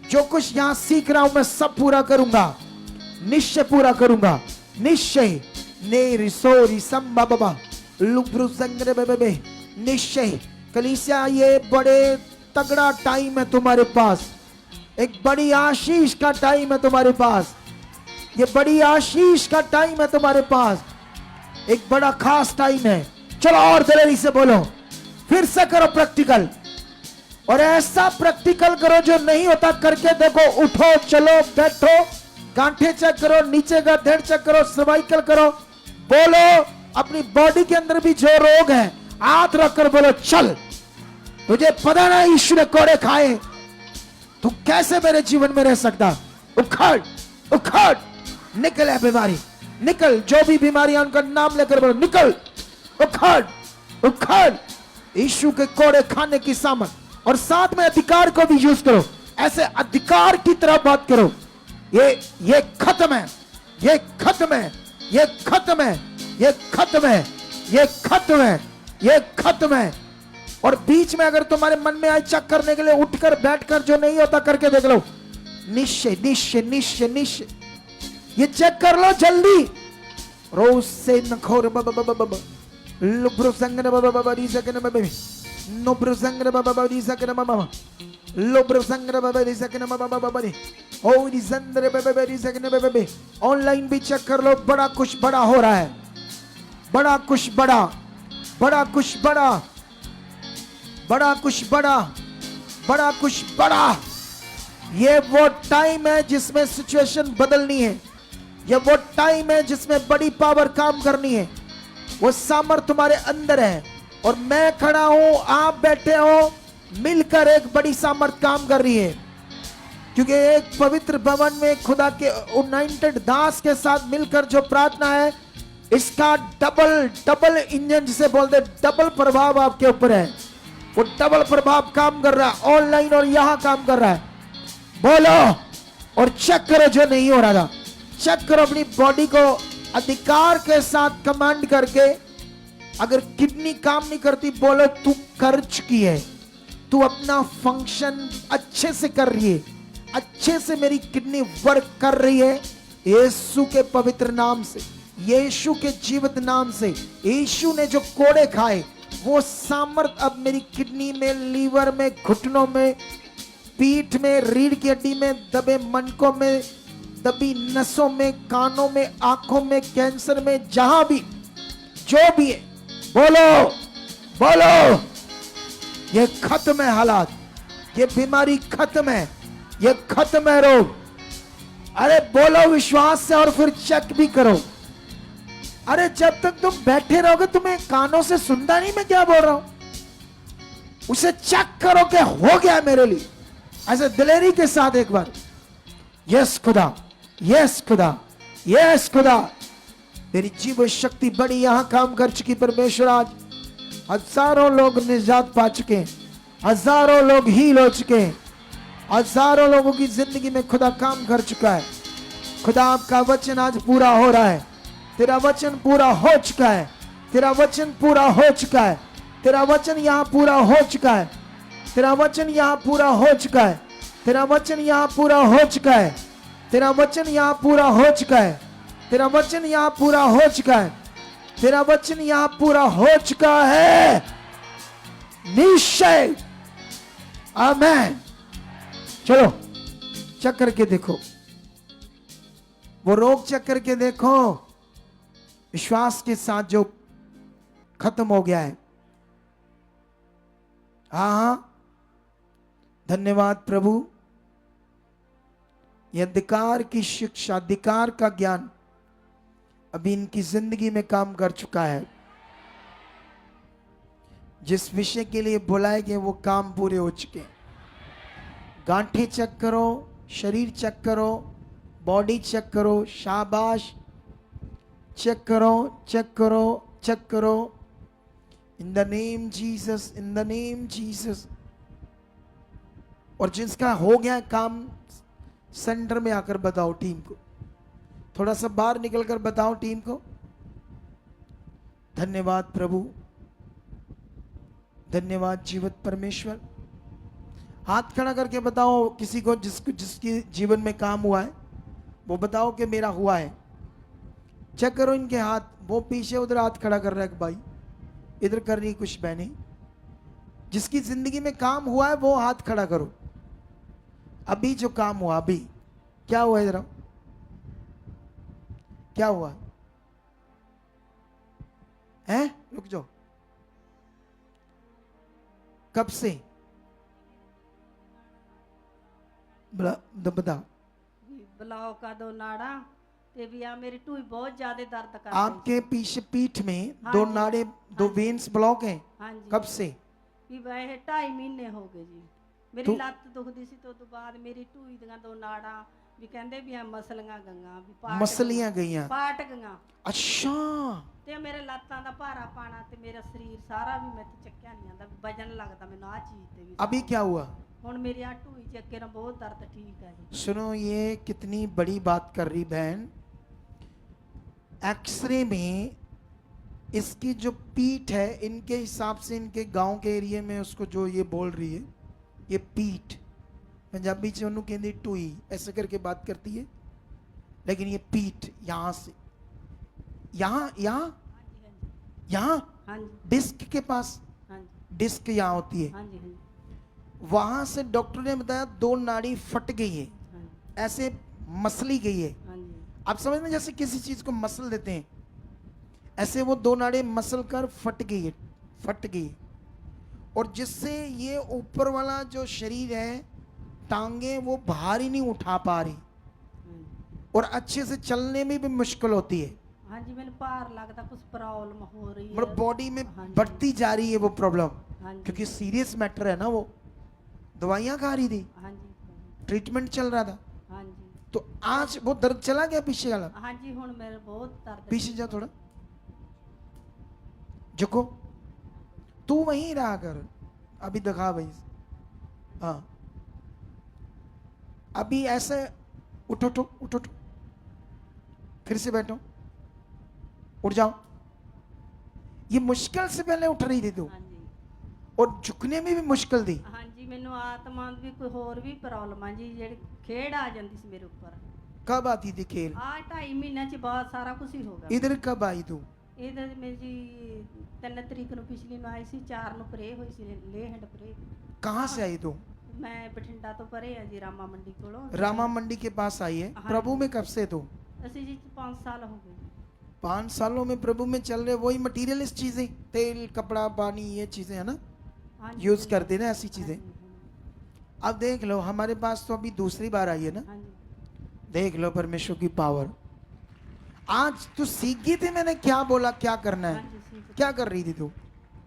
जो कुछ यहां सीख रहा हूं मैं सब पूरा करूंगा, निश्चय पूरा करूंगा, निश्चय। ने रिसोरी संबाबा लुब्रु संगरे बेबे निश्चय। कलीसिया, ये बड़े तगड़ा टाइम है तुम्हारे पास, एक बड़ी आशीष का टाइम है तुम्हारे पास, ये बड़ी आशीष का टाइम है तुम्हारे पास, एक बड़ा खास टाइम है। चलो और दलेरी से बोलो, फिर से करो प्रैक्टिकल, और ऐसा प्रैक्टिकल करो जो नहीं होता करके देखो। उठो, चलो, बैठो, गांठे चेक करो, नीचे का धड़ चेक करो, सर्वाइकल करो, बोलो। अपनी बॉडी के अंदर भी जो रोग है हाथ रखकर बोलो, चल, तुझे पता ना यीशु ने कोड़े खाए, तू कैसे मेरे जीवन में रह सकता। उखड़ उखड़, निकल है बीमारी, निकल। जो भी बीमारियां उनका नाम लेकर बोलो, निकल, उखड़ उखड़। यीशु के कोड़े खाने की सामर्थ, और साथ में अधिकार को भी यूज करो, ऐसे अधिकार की तरह बात करो। ये खत्म है, ये खत्म है, ये खत्म है, ये खत्म है, ये खत्म है, ये खत्म है। और बीच में अगर तुम्हारे मन में आए चेक करने के लिए, उठकर बैठकर जो नहीं होता करके देख लो। निश्चय निश्चय निश्चय निश्चय, ये चेक कर लो जल्दी। रोज से नखोर लुब्रु संगन बाबा रीसा के बाबा नुब्रु संगन बाबा रीसा के बाबा लुब्रु संगन बाबा रीसा के बाबा बाबा ओ रिजंदरे बेबे रिजगने बेबे, ऑनलाइन भी चेक कर लो, बड़ा कुछ बड़ा हो रहा है, बड़ा कुछ बड़ा, बड़ा कुछ बड़ा, बड़ा कुछ बड़ा, बड़ा कुछ बड़ा। ये वो टाइम है जिसमें सिचुएशन बदलनी है, ये वो टाइम है जिसमें बड़ी पावर काम करनी है। वो सामर्थ तुम्हारे अंदर है और मैं खड़ा हूं, आप बैठे हो, मिलकर एक बड़ी सामर्थ काम कर रही है। क्योंकि एक पवित्र भवन में खुदा के अनॉइंटेड दास के साथ मिलकर जो प्रार्थना है, इसका डबल इंजन जिसे बोलते, डबल प्रभाव आपके ऊपर है। वो डबल प्रभाव काम कर रहा है, ऑनलाइन और यहां काम कर रहा है। बोलो और चेक करो जो नहीं हो रहा था, चेक करो अपनी बॉडी को अधिकार के साथ कमांड करके। अगर किडनी काम नहीं करती, बोलो तू कर चुकी है, तू अपना फंक्शन अच्छे से कर रही है, अच्छे से मेरी किडनी वर्क कर रही है, यीशु के पवित्र नाम से, यीशु के जीवित नाम से। यीशु ने जो कोड़े खाए वो सामर्थ अब मेरी किडनी में, लीवर में, घुटनों में, पीठ में, रीढ़ की हड्डी में, दबे मनकों में, दबी नसों में, कानों में, आंखों में, कैंसर में, जहां भी जो भी है, बोलो बोलो ये खत्म है हालात, ये बीमारी खत्म है, ये खत्म है रोग। अरे बोलो विश्वास से और फिर चेक भी करो। अरे जब तक तुम बैठे रहोगे तुम्हें कानों से सुनता नहीं मैं क्या बोल रहा हूं, उसे चेक करो कि हो गया मेरे लिए, ऐसे दिलेरी के साथ एक बार। यस खुदा, यस खुदा, यस खुदा, तेरी जीव शक्ति बड़ी यहां काम कर चुकी। परमेश्वर आज हजारों लोग निजात पा चुके हैं, हजारों लोग हील हो चुके हैं, हजारों लोगों की जिंदगी में खुदा काम कर चुका है। खुदा आपका वचन आज पूरा हो रहा है, तेरा वचन पूरा हो चुका है, तेरा वचन पूरा हो चुका है, तेरा वचन यहां पूरा हो चुका है, तेरा वचन यहां पूरा हो चुका है, तेरा वचन यहां पूरा हो चुका है, तेरा वचन यहां पूरा हो चुका है, तेरा वचन यहां पूरा हो चुका है, तेरा वचन यहां पूरा हो चुका है निश्चय। आमेन। चलो चेक करके देखो, वो रोग चेक करके देखो, विश्वास के साथ जो खत्म हो गया है। हाँ, धन्यवाद प्रभु। यह अधिकार की शिक्षा, अधिकार का ज्ञान अभी इनकी जिंदगी में काम कर चुका है। जिस विषय के लिए बुलाए गए वो काम पूरे हो चुके। गांठें चेक करो, शरीर चेक करो, बॉडी चेक करो, शाबाश, चेक करो, चेक करो, चेक करो। In the name Jesus, in the name Jesus. और जिसका हो गया काम, सेंटर में आकर बताओ टीम को, थोड़ा सा बाहर निकलकर बताओ टीम को। धन्यवाद प्रभु, धन्यवाद जीवित परमेश्वर। हाथ खड़ा करके बताओ किसी को जिसके जीवन में काम हुआ है, वो बताओ कि मेरा हुआ है। चेक करो इनके हाथ, वो पीछे उधर हाथ खड़ा कर रहा है भाई, इधर कर रही कुछ बहनें। जिसकी जिंदगी में काम हुआ है वो हाथ खड़ा करो। अभी जो काम हुआ, अभी क्या हुआ, इधर क्या हुआ है? रुक जाओ, कब से बता। ब्लॉक का दो नाड़ा ते भी आ, मेरी टूई बहुत ज्यादा दर्द कर आपके पीछे पीठ में हाँ दो जी, नाड़े, दो वेन्स ब्लॉक हैं। हाँ जी। कब से? भी वह 2.5 महीने हो गए जी। मेरी ਲੱਤ दुखदी सी तो बाद मेरी टूई ਦੀਆਂ ਦੋ ਨਾੜਾਂ भी कहंदे भी आ मसलियां गईਆਂ भी पाट मसलियां गईਆਂ। पाट गईਆਂ। अच्छा। ਤੇ ਮੇਰੇ ਲੱਤਾਂ ਦਾ ਭਾਰਾ ਪਾਣਾ ਤੇ ਮੇਰਾ ਸਰੀਰ ਸਾਰਾ ਵੀ ਮੈਂ ਚੱਕਿਆ ਨਹੀਂ ਜਾਂਦਾ, ਵਜਨ ਲੱਗਦਾ ਮੈਨੂੰ ਆ ਚੀਜ਼ ਤੇ ਵੀ। अभी क्या हुआ? ਹੁਣ ਮੇਰੀ ਆ ਟੂਈ ਚੱਕੇ ਨਾ ਬਹੁਤ ਦਰਦ ठीक है जी। सुनो, ये कितनी बड़ी बात कर रही बहन। एक्सरे में इसकी जो पीठ है, इनके हिसाब से इनके गांव के एरिया में उसको जो ये बोल रही है, ये पीठ, पंजाबी से उन्होंने कहती टूई, ऐसे करके बात करती है, लेकिन ये पीठ यहाँ से यहाँ यहाँ यहाँ हाँ जी, डिस्क के पास, हाँ जी, डिस्क यहाँ होती है, हाँ जी, हाँ जी, वहां से डॉक्टर ने बताया 2 नाड़ी फट गई है। हाँ जी। ऐसे मसली गई है। हाँ जी आप समझ में, जैसे किसी चीज को मसल देते हैं, ऐसे वो दो नाड़े मसल कर फट गई है, फट गई। और जिससे ये ऊपर वाला जो शरीर है, टांगे वो भार ही नहीं उठा पा रही, हाँ जी और अच्छे से चलने में भी मुश्किल होती है। हाँ जी मैंने पार लगता कुछ प्रॉब्लम हो रही है मतलब बॉडी में हाँ जी। बढ़ती जा रही है वो प्रॉब्लम, हाँ जी क्योंकि सीरियस मैटर है ना। वो दवाइयां खा रही थी, हाँ जी ट्रीटमेंट चल रहा था, हाँ जी तो आज वो दर्द चला गया पीछे वाला। हाँ जी हुण मेरे बहुत दर्द पीछे जा थोड़ा, झुको, तू वहीं रहा कर, अभी दिखा भाई। हाँ, अभी ऐसे उठो उठो उठो उठो, फिर से बैठो, उठ जाओ। ये मुश्किल से पहले उठ रही थी तू, हाँ जी और झुकने में भी मुश्किल थी। हाँ जी ਮੈਨੂੰ ਆਤਮਾ ਦੀ ਕੋਈ ਹੋਰ ਵੀ ਪ੍ਰੋਬਲਮ ਆ ਜੀ, ਜਿਹੜੀ ਖੇੜ ਆ ਜਾਂਦੀ ਸੀ ਮੇਰੇ ਉੱਪਰ। कब आती थी खेल? ਆ 2.5 ਮਹੀਨਿਆਂ ਚ ਬਹੁਤ ਸਾਰਾ ਕੁਝ ਹੀ ਹੋ ਗਿਆ। इधर कब आई तू? ਇਹਦੇ ਮੇਰੀ ਜੀ 3 ਤਰੀਕ ਨੂੰ ਪਿਛਲੀ ਨੂੰ ਆਈ ਸੀ, 4 ਨੂੰ ਪਰੇ ਹੋਈ ਸੀ ਲੇ ਹੈਂਡ ਪਰੇ। कहाँ से आई तू? ਮੈਂ ਬਠਿੰਡਾ ਤੋਂ ਪਰੇ ਆ ਜੀ, ਰਾਮਾ ਮੰਡੀ ਕੋਲੋਂ। रामा मंडी के पास आई है। हाँ। प्रभु में कब से तू? ਅਸੀਂ ਜੀ 5 ਸਾਲ ਹੋ ਗਏ। 5 सालों में प्रभु में चल रहे, वही मटीरियलिस्ट चीजें, तेल कपड़ा पानी, ये चीजें है ना, हाँ जी, यूज हाँ करते जी, ना ऐसी हाँ चीजें। जी, अब देख लो, हमारे पास तो अभी दूसरी बार आई है ना, हाँ जी देख लो परमेश्वर की पावर। आज तू सीख गई थी मैंने क्या बोला, क्या करना हाँ है, जी सीख क्या कर रही थी तू?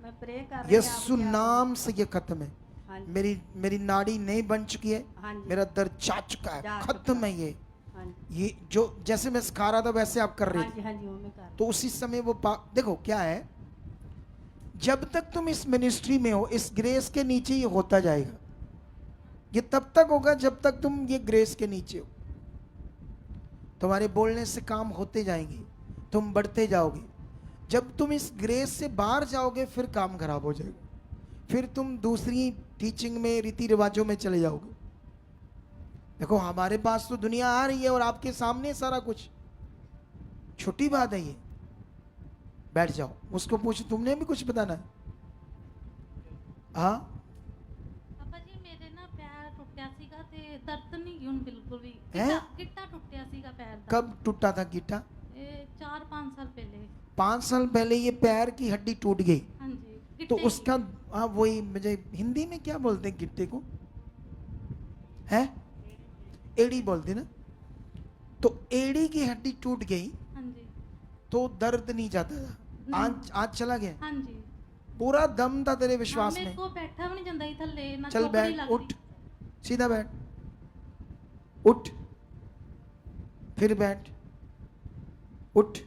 मैं प्रे कर रही यीशु नाम से ये खत्म है। हाँ जी मेरी मेरी नाड़ी नहीं बन चुकी है, हाँ जी मेरा दर्द जा चुका है, जा खत्म चुका। है ये। हाँ जी ये जो जैसे मैं सिखा रहा था वैसे आप कर रहे हाँ थे, जी हाँ जी वो मैं कर तो उसी समय वो देखो क्या है, जब तक तुम इस मिनिस्ट्री में हो, इस ग्रेस के नीचे ये होता जाएगा। ये तब तक होगा जब तक तुम ये ग्रेस के नीचे हो। तुम्हारे बोलने से काम होते जाएंगे, तुम बढ़ते जाओगे। जब तुम इस ग्रेस से बाहर जाओगे फिर काम खराब हो जाएगा, फिर तुम दूसरी टीचिंग में, रीति रिवाजों में चले जाओगे। देखो हमारे पास तो दुनिया आ रही है और आपके सामने सारा कुछ, छोटी बात है ये। बैठ जाओ, उसको पूछो तुमने भी कुछ बताना है? हाँ, ਪਾਪਾ ਜੀ ਮੇਰੇ ਨਾ ਪੈਰ ਟੁੱਟਿਆ ਸੀਗਾ ਤੇ ਦਰਦ ਨਹੀਂ ਹੁਣ ਬਿਲਕੁਲ ਵੀ। ਹੈਂ? ਗਿੱਟਾ ਟੁੱਟਿਆ ਸੀਗਾ ਪੈਰ ਦਾ। कब टूटा था गिट्टा? ਇਹ 4-5 ਸਾਲ ਪਹਿਲੇ। 5 साल पहले ये पैर की हड्डी टूट गई, ਹਾਂਜੀ तो ਗਿੱਟੇ उसका, हाँ वही, मुझे हिंदी में क्या बोलते हैं गिट्टे को, है एड़ी बोलते ना। तो एड़ी की हड्डी टूट गई ਹਾਂਜੀ तो दर्द नहीं जाता था, आज आज चला गया। ਹਾਂਜੀ पूरा दम था तेरे विश्वास ਮੇਰੇ में। ਕੋ ਬੈਠਾ ਵੀ ਨਹੀਂ ਜਾਂਦਾ ਸੀ ਥੱਲੇ ਨਾ चल ਚੌਕੜੀ बैठ, ਲੱਗਦੀ। उठ, सीधा बैठ, उठ, फिर बैठ, उठ,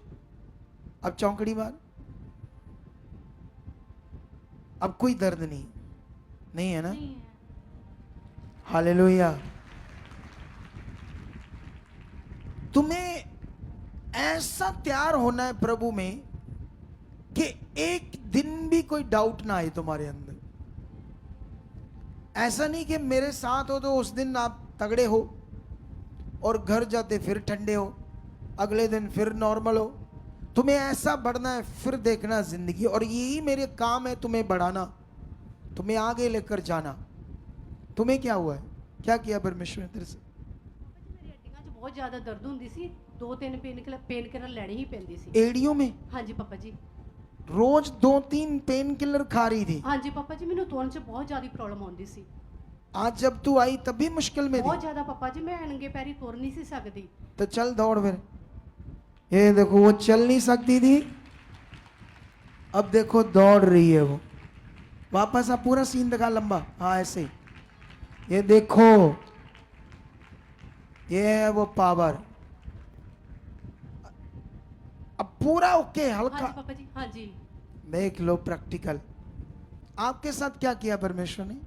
अब चौकड़ी मार। अब कोई दर्द नहीं, नहीं है ना? ਨਹੀਂ ਹੈ। हालेलुया। तुम्हें ऐसा तैयार होना है प्रभु में कि एक दिन भी कोई डाउट ना आए तुम्हारे अंदर। ऐसा नहीं कि मेरे साथ हो तो उस दिन आप तगड़े हो और घर जाते फिर ठंडे हो, अगले दिन फिर नॉर्मल हो। तुम्हें ऐसा बढ़ना है, फिर देखना जिंदगी, और यही मेरे काम है, तुम्हें बढ़ाना, तुम्हें आगे लेकर जाना। तुम्हें क्या हुआ है, क्या किया परमेश्वर ने तेरे से? ਮੇਰੀ ਹੱਡੀਆਂ 'ਚ ਬਹੁਤ ਜ਼ਿਆਦਾ ਦਰਦ ਹੁੰਦੀ ਸੀ, 2-3 ਪੇਨ ਕਿਲਰ ਲੈਣੀ ਹੀ ਪੈਂਦੀ ਸੀ। एड़ियों में ਹਾਂਜੀ ਪਾਪਾ ਜੀ, रोज 2-3 पेन किलर खा रही थी। ਹਾਂਜੀ ਪਾਪਾ ਜੀ, ਮੈਨੂੰ ਤੁਰਨ 'ਚ ਬਹੁਤ ਜ਼ਿਆਦਾ ਪ੍ਰੋਬਲਮ ਆਉਂਦੀ ਸੀ, आज जब तू आई तब भी मुश्किल में ਬਹੁਤ थी, ਜ਼ਿਆਦਾ ਪਾਪਾ ਜੀ। ਮੈਂ ਨੰਗੇ ਪੈਰੀ ਤੁਰ नहीं ਸੀ ਸਕਦੀ। तो चल दौड़ फिर। ये देखो वो चल नहीं सकती थी, अब देखो दौड़ रही है वो। वापस आप पूरा सीन दिखा लंबा, हाँ ऐसे ही। ये देखो, ये है वो पावर। अब पूरा ओके, हल्का ਹਾਂਜੀ ਪਾਪਾ ਜੀ, ਹਾਂਜੀ। देख लो प्रैक्टिकल। आपके साथ क्या किया परमेश्वर ने?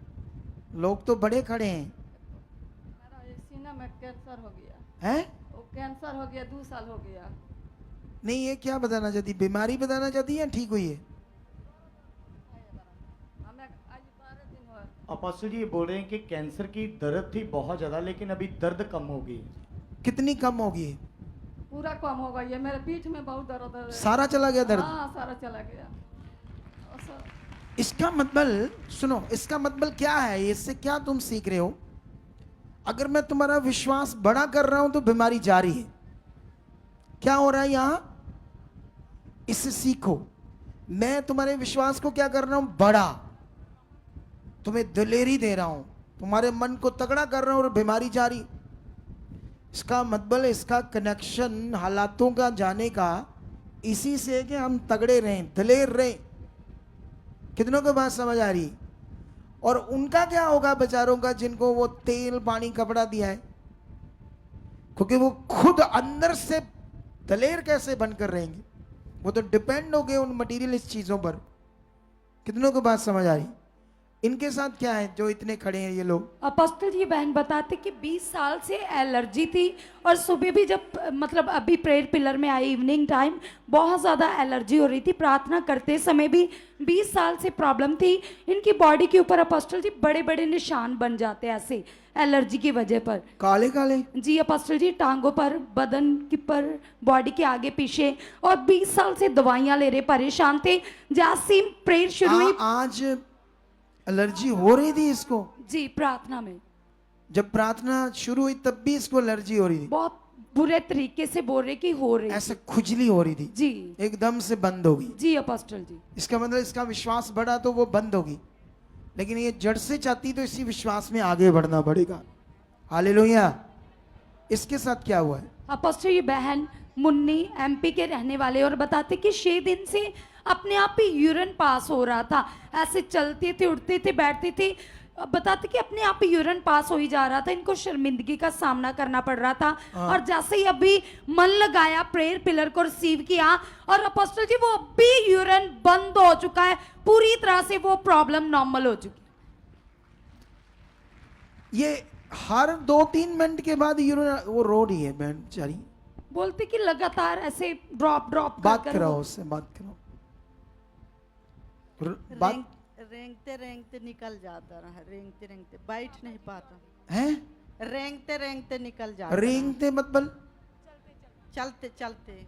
लोग तो बड़े खड़े हैं, मेरा ये सीना में कैंसर हो गया, हैं? वो कैंसर हो गया, 2 साल हो गया। नहीं, ये क्या बताना चाहती, बीमारी बताना चाहती है या ठीक हुई है? हमें आज 12 दिन हुआ। अपोस्टल जी ये बोल रहे हैं कि कैंसर की दर्द थी बहुत ज़्यादा, लेकिन अभी दर्द कम हो गई। कितनी कम होगी? पूरा कम हो गई है, मेरे पीठ में बहुत दर्द है। सारा चला गया दर्द? हाँ सारा चला गया। और इसका मतलब सुनो, इसका मतलब क्या है, इससे क्या तुम सीख रहे हो? अगर मैं तुम्हारा विश्वास बड़ा कर रहा हूं तो बीमारी जारी है। क्या हो रहा है यहां? इससे सीखो। मैं तुम्हारे विश्वास को क्या कर रहा हूं? बड़ा। तुम्हें दिलेरी दे रहा हूं, तुम्हारे मन को तगड़ा कर रहा हूं, और बीमारी जारी। इसका मतलब, इसका कनेक्शन हालातों का जाने का इसी से है कि हम तगड़े रहें, दिलेर रहें। कितनों को बात समझ आ रही? और उनका क्या होगा बेचारों का, जिनको वो तेल पानी कपड़ा दिया है? क्योंकि वो खुद अंदर से दलेर कैसे बनकर रहेंगे? वो तो डिपेंड हो गए उन मटीरियलिस्ट चीजों पर। कितनों को बात समझ आ रही? इनके साथ क्या है जो इतने खड़े हैं ये लोग? अपोस्टल जी बहन बताते कि 20 साल से एलर्जी थी, और सुबह भी जब मतलब अभी प्रेयर पिलर में आई इवनिंग टाइम, बहुत ज़्यादा एलर्जी हो रही थी। प्रार्थना करते समय भी 20 साल से प्रॉब्लम थी। इनकी बॉडी के ऊपर अपोस्टल जी बड़े बड़े निशान बन जाते हैं ऐसे एलर्जी की वजह पर। काले काले? जी अपोस्टल जी, टांगों पर, बदन के पर, बॉडी के आगे पीछे, और 20 साल से दवाइयाँ ले रहे, परेशान थे। जैसे प्रेयर शुरू हुई, आज एलर्जी हो रही थी इसको? जी प्रार्थना में जब प्रार्थना शुरू हुई तब भी इसको एलर्जी हो रही थी? बहुत बुरे तरीके से बोल रहे कि हो रही ऐसे खुजली हो रही थी जी। एकदम से बंद होगी। जी अपोस्टल जी। इसका मतलब इसका विश्वास बढ़ा तो वो बंद होगी, लेकिन ये जड़ से चाहती तो इसी विश्वास में आगे बढ़ना पड़ेगा। हालेलुया। इसके साथ क्या हुआ है? अपोस्टल ये बहन मुन्नी एमपी के रहने वाले, और बताते कि 6 दिन से अपने आप ही यूरिन पास हो रहा था। ऐसे चलते थे, उठते थे, बैठते थे, बताते कि अपने आप ही यूरिन पास हो ही जा रहा था। इनको शर्मिंदगी का सामना करना पड़ रहा था। और जैसे ही अभी मन लगाया, प्रेयर पिलर को रिसीव किया, और अपोस्टल जी वो अभी यूरिन बंद हो चुका है पूरी तरह से, वो प्रॉब्लम नॉर्मल हो चुकी। ये हर 2-3 मिनट के बाद यूरिन वो रो रही है बहन बेचारी। बोलते कि लगातार ऐसे ड्रॉप ड्रॉप बात कराओ उससे, बात कराओ। बात रेंगते रेंगते निकल जाता रहा, रेंगते रेंगते बैठ नहीं पाता है। रेंगते रेंगते निकल जाता रेंगते मतलब? चलते चलते।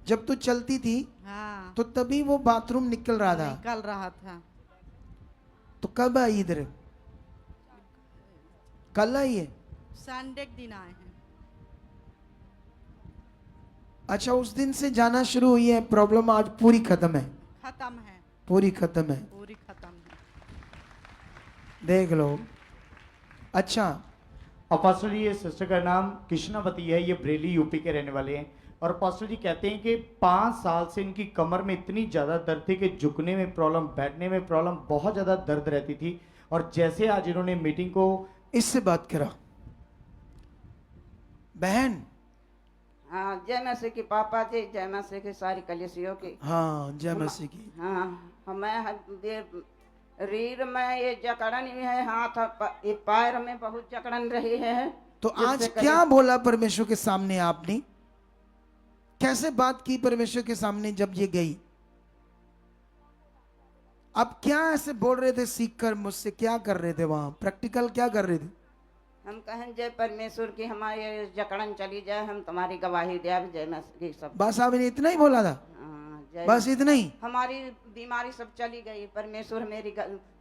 जब तू चलती थी हाँ तो तभी वो बाथरूम निकल रहा था? निकल रहा था। तो कब आई इधर? कल आई है? संडे के दिन आए हैं। अच्छा, उस दिन से जाना शुरू हुई है, प्रॉब्लम आज पूरी खत्म है? खत्म है, पूरी खत्म है, पूरी खत्म है। देख लो। अच्छा, अपोस्टल जी, ये सिस्टर का नाम कृष्णावती है, ये बरेली यूपी के रहने वाले हैं। और अपोस्टल जी कहते हैं कि 5 साल से इनकी कमर में इतनी ज़्यादा दर्द थी कि झुकने में प्रॉब्लम, बैठने में प्रॉब्लम, बहुत ज़्यादा दर्द रहती थी। और जैसे आज इन्होंने मीटिंग को, इससे बात करा बहन। हाँ, जय मसीह की पापा जी, जय मसीह की सारी कलिसियों की। हाँ, जय मसीह की। हाँ, हमें रीढ़ में ये जकड़न भी है, हाथ ये पैर में बहुत जकड़न रही है। तो आज क्या बोला परमेश्वर के सामने आपने? कैसे बात की परमेश्वर के सामने जब ये गई? आप क्या ऐसे बोल रहे थे सीखकर मुझसे? क्या कर रहे थे वहां? प्रैक्टिकल क्या कर रहे थे? हम कहें जय परमेश्वर की हमारी जकड़न चली जाए, हम तुम्हारी गवाही दे। जय मसीह की सब। बस आपने इतना ही बोला था? हाँ, जय बस इतना ही? हमारी बीमारी सब चली गई, परमेश्वर मेरी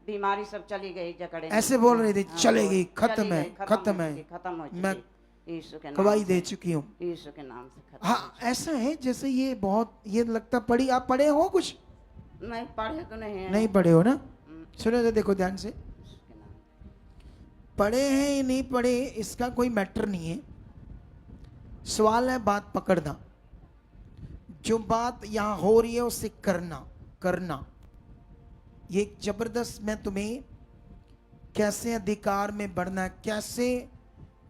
बीमारी सब चली गई, जकड़े ऐसे बोल रहे थे? चले गई, खत्म है, खत्म खत्म है, खत्म हो मैं चुकी, यीशु के नाम गवाही दे से, चुकी हूँ। यीशु के नाम से खत्म। हाँ, ऐसा है जैसे ये बहुत, ये लगता पढ़ी, आप पढ़े हो कुछ? नहीं पढ़े तो नहीं है। नहीं पढ़े हो ना? सुनो तो देखो ध्यान से, यीशु के नाम। पढ़े हैं या नहीं पढ़े इसका कोई मैटर नहीं है। सवाल है बात पकड़ना, जो बात यहां हो रही है उसे करना करना। ये एक जबरदस्त, मैं तुम्हें कैसे अधिकार में बढ़ना है, कैसे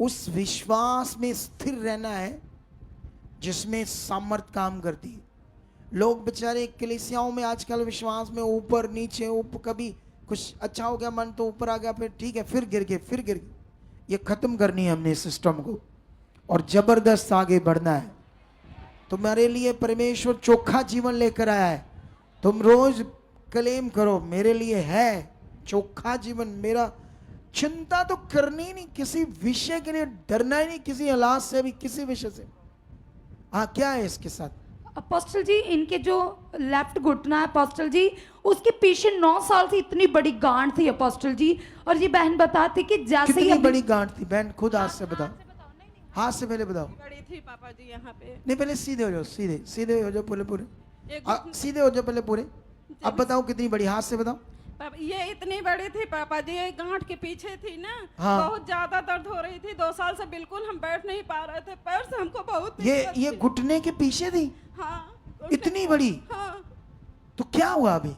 उस विश्वास में स्थिर रहना है जिसमें सामर्थ काम करती है। लोग बेचारे कलीसियाओं में आजकल विश्वास में ऊपर नीचे, ऊपर, कभी कुछ अच्छा हो गया मन तो ऊपर आ गया, फिर ठीक है, फिर गिर गए, फिर गिर गए। ये खत्म करनी है हमने सिस्टम को, और जबरदस्त आगे बढ़ना है। तुम्हारे लिए परमेश्वर चोखा जीवन लेकर आया है। तुम रोज क्लेम करो, मेरे लिए है चोखा जीवन। मेरा चिंता तो करनी ही नहीं, किसी विषय के लिए डरना ही नहीं, किसी हालात से भी, किसी विषय से। हाँ, क्या है इसके साथ? अपोस्टल जी इनके जो लेफ्ट घुटना है अपोस्टल जी, उसके पीछे 9 साल से इतनी बड़ी गांठ थी अपोस्टल जी। और ये बहन बताती कि जैसे कितनी ही बड़ी गांठ थी बहन, खुद हाथ से बताओ, हाथ से पहले बताओ। बड़ी थी पापा जी यहाँ पे। नहीं पहले सीधे हो जाओ, सीधे सीधे हो जाओ पूरे पूरे, एक सीधे हो जाओ पहले पूरे। अब बताओ कितनी बड़ी, हाथ से बताओ। ये इतनी बड़ी थी पापा जी, ये गांठ के पीछे थी ना। हाँ। बहुत ज्यादा दर्द हो रही थी, 2 साल से बिल्कुल हम बैठ नहीं पा रहे थे, पैर से हमको बहुत ये दिक्कत ये थी। घुटने के पीछे थी हाँ इतनी बड़ी, हाँ। तो क्या हुआ अभी?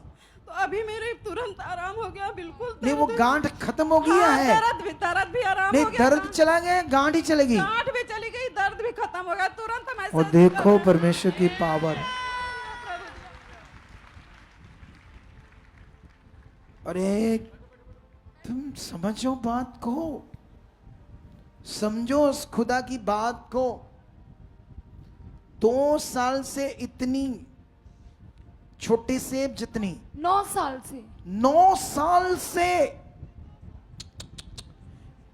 तो अभी मेरे तुरंत आराम हो गया बिल्कुल। नहीं वो दर्द- गांठ खत्म हो गया हाँ, है? दर्द भी आराम नहीं हो गया। दर्द चला गया, गांठ ही चलेगी। गांठ भी चली गई, दर्द भी खत्म हो गया तुरंत। हम और ऐसे देखो परमेश्वर की पावर। अरे तुम समझो बात को, समझो उस खुदा की बात को। 2 साल से इतनी छोटे सेब जितनी, 9 साल से 9 साल से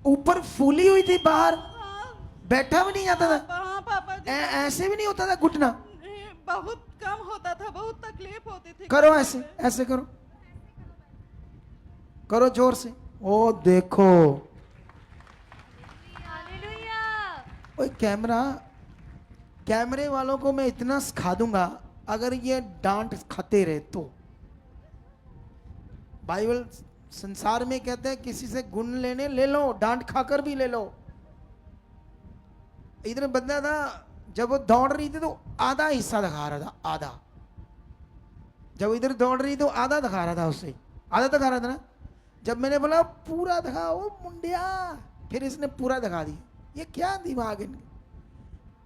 ऊपर फूली हुई थी, बाहर बैठा भी नहीं जाता था, हाँ पापा जी। ऐसे भी नहीं होता था घुटना। बहुत कम होता था, बहुत तकलीफ होती थी। करो ऐसे, ऐसे करो, करो जोर से। ओ देखो, ओए कैमरा, कैमरे वालों को मैं इतना सिखा दूंगा, अगर ये डांट खाते रहे तो। बाइबल संसार में कहते हैं किसी से गुण लेने ले लो, डांट खाकर भी ले लो। इधर बंदा था, जब वो दौड़ रही थी तो आधा हिस्सा दिखा रहा था, आधा। जब इधर दौड़ रही तो आधा दिखा रहा था, उससे आधा दिखा रहा था ना। जब मैंने बोला पूरा दिखाओ मुंडिया, फिर इसने पूरा दिखा दिया। ये क्या दिमाग है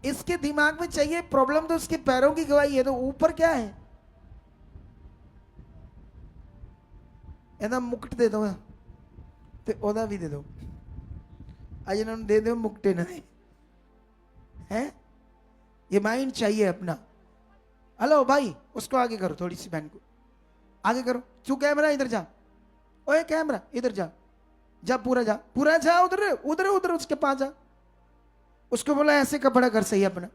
इसके दिमाग में? चाहिए प्रॉब्लम तो उसके पैरों की गवाही है, तो ऊपर क्या है? ਇਹਦਾ ਮੁਕਟ ਦੇ ਦਿਓ ਤੇ ਉਹਦਾ ਵੀ ਦੇ ਦਿਓ, ਅੱਜ ਇਹਨਾਂ ਨੂੰ ਦੇ ਦਿਓ ਮੁਕਟ ਇਹਨਾਂ ਦੇ, हैं? ये माइंड चाहिए अपना। हेलो भाई, उसको आगे करो, थोड़ी सी बहन को आगे करो। तू कैमरा इधर जा, ओए कैमरा इधर जा, जा पूरा जा, पूरा जा, उधर उधर उधर उसके पास जा। उसको बोला ऐसे कपड़ा कर सही अपना,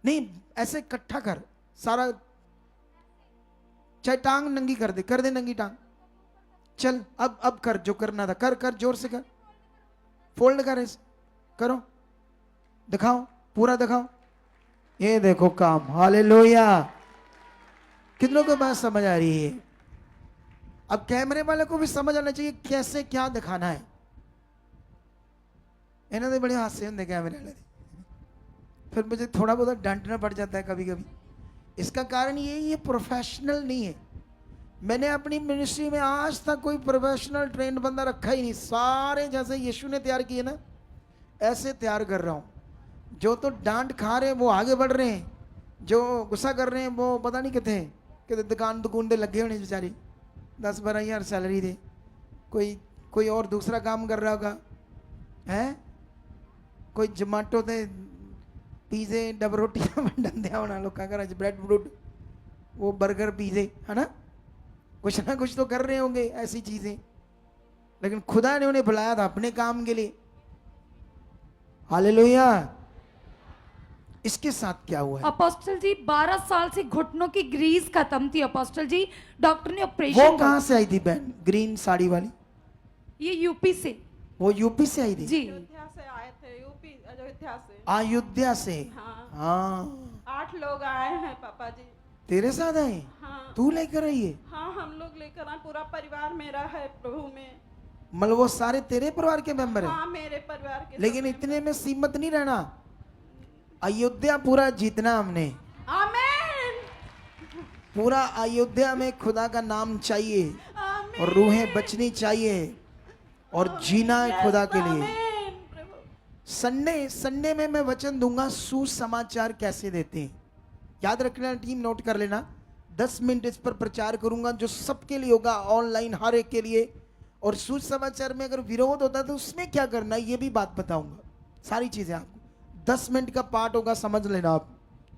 नहीं ऐसे इकट्ठा कर सारा, चाहे टांग नंगी कर दे नंगी टांग। चल अब कर जो करना था, कर कर जोर से कर, फोल्ड कर, ऐसे करो, दिखाओ पूरा दिखाओ। ये देखो काम, हालेलुया। कितनों को बात समझ आ रही है? अब कैमरे वाले को भी समझ आना चाहिए कैसे क्या दिखाना है। इन्होंने तो बड़े हादसे होंगे कैमरे वाले, फिर मुझे थोड़ा बहुत डांटना पड़ जाता है कभी कभी। इसका कारण ये प्रोफेशनल नहीं है। मैंने अपनी मिनिस्ट्री में आज तक कोई प्रोफेशनल ट्रेंड बंदा रखा ही नहीं। सारे जैसे यीशु ने तैयार किए ना, ऐसे तैयार कर रहा हूँ। जो तो डांट खा रहे हैं वो आगे बढ़ रहे हैं, जो गुस्सा कर रहे हैं वो पता नहीं कितने कि दुकान दे लगे होने बेचारे, 10-12 हज़ार सैलरी दे, कोई और दूसरा काम कर रहा होगा, है कोई जोमाटो ते पीजे डब रोटियां बंडन दिया होना लोगों घर, ब्रेड ब्रूड, वो बर्गर पीजे, है ना, कुछ ना कुछ तो कर रहे होंगे ऐसी चीजें। लेकिन खुदा ने उन्हें बुलाया था अपने काम के लिए। हालेलुया। इसके साथ क्या हुआ है? अपोस्टल जी 12 साल से घुटनों की ग्रीस खत्म थी अपोस्टल जी, डॉक्टर ने वो ऑपरेशन कहां से आई थी बहन, ग्रीन साड़ी वाली? ये यूपी से वो यूपी से आई थी? जी। अयोध्या से आए थे, यूपी अयोध्या से। अयोध्या से? हाँ। हाँ 8 लोग आए हैं पापा जी। तेरे साथ आए? हाँ तू लेकर आई है? हाँ, हम लोग लेकर आए, पूरा परिवार मेरा है प्रभु में। मतलब वो सारे तेरे परिवार के मेंबर हैं? हाँ, मेरे परिवार के। लेकिन इतने में सीमित नहीं रहना, अयोध्या पूरा जीतना हमने। आमीन पूरा अयोध्या में खुदा का नाम चाहिए, आमीन और रूहें बचनी चाहिए, और जीना है खुदा के लिए। आमीन प्रभु। संडे में मैं वचन दूंगा सुसमाचार कैसे देते हैं। याद रखना टीम, नोट कर लेना। 10 मिनट इस पर प्रचार करूंगा जो सबके लिए होगा, ऑनलाइन हर एक के लिए। और सुसमाचार में अगर विरोध होता है तो उसमें क्या करना है ये भी बात बताऊंगा, सारी चीजें आपको। 10 मिनट का पार्ट होगा, समझ लेना आप,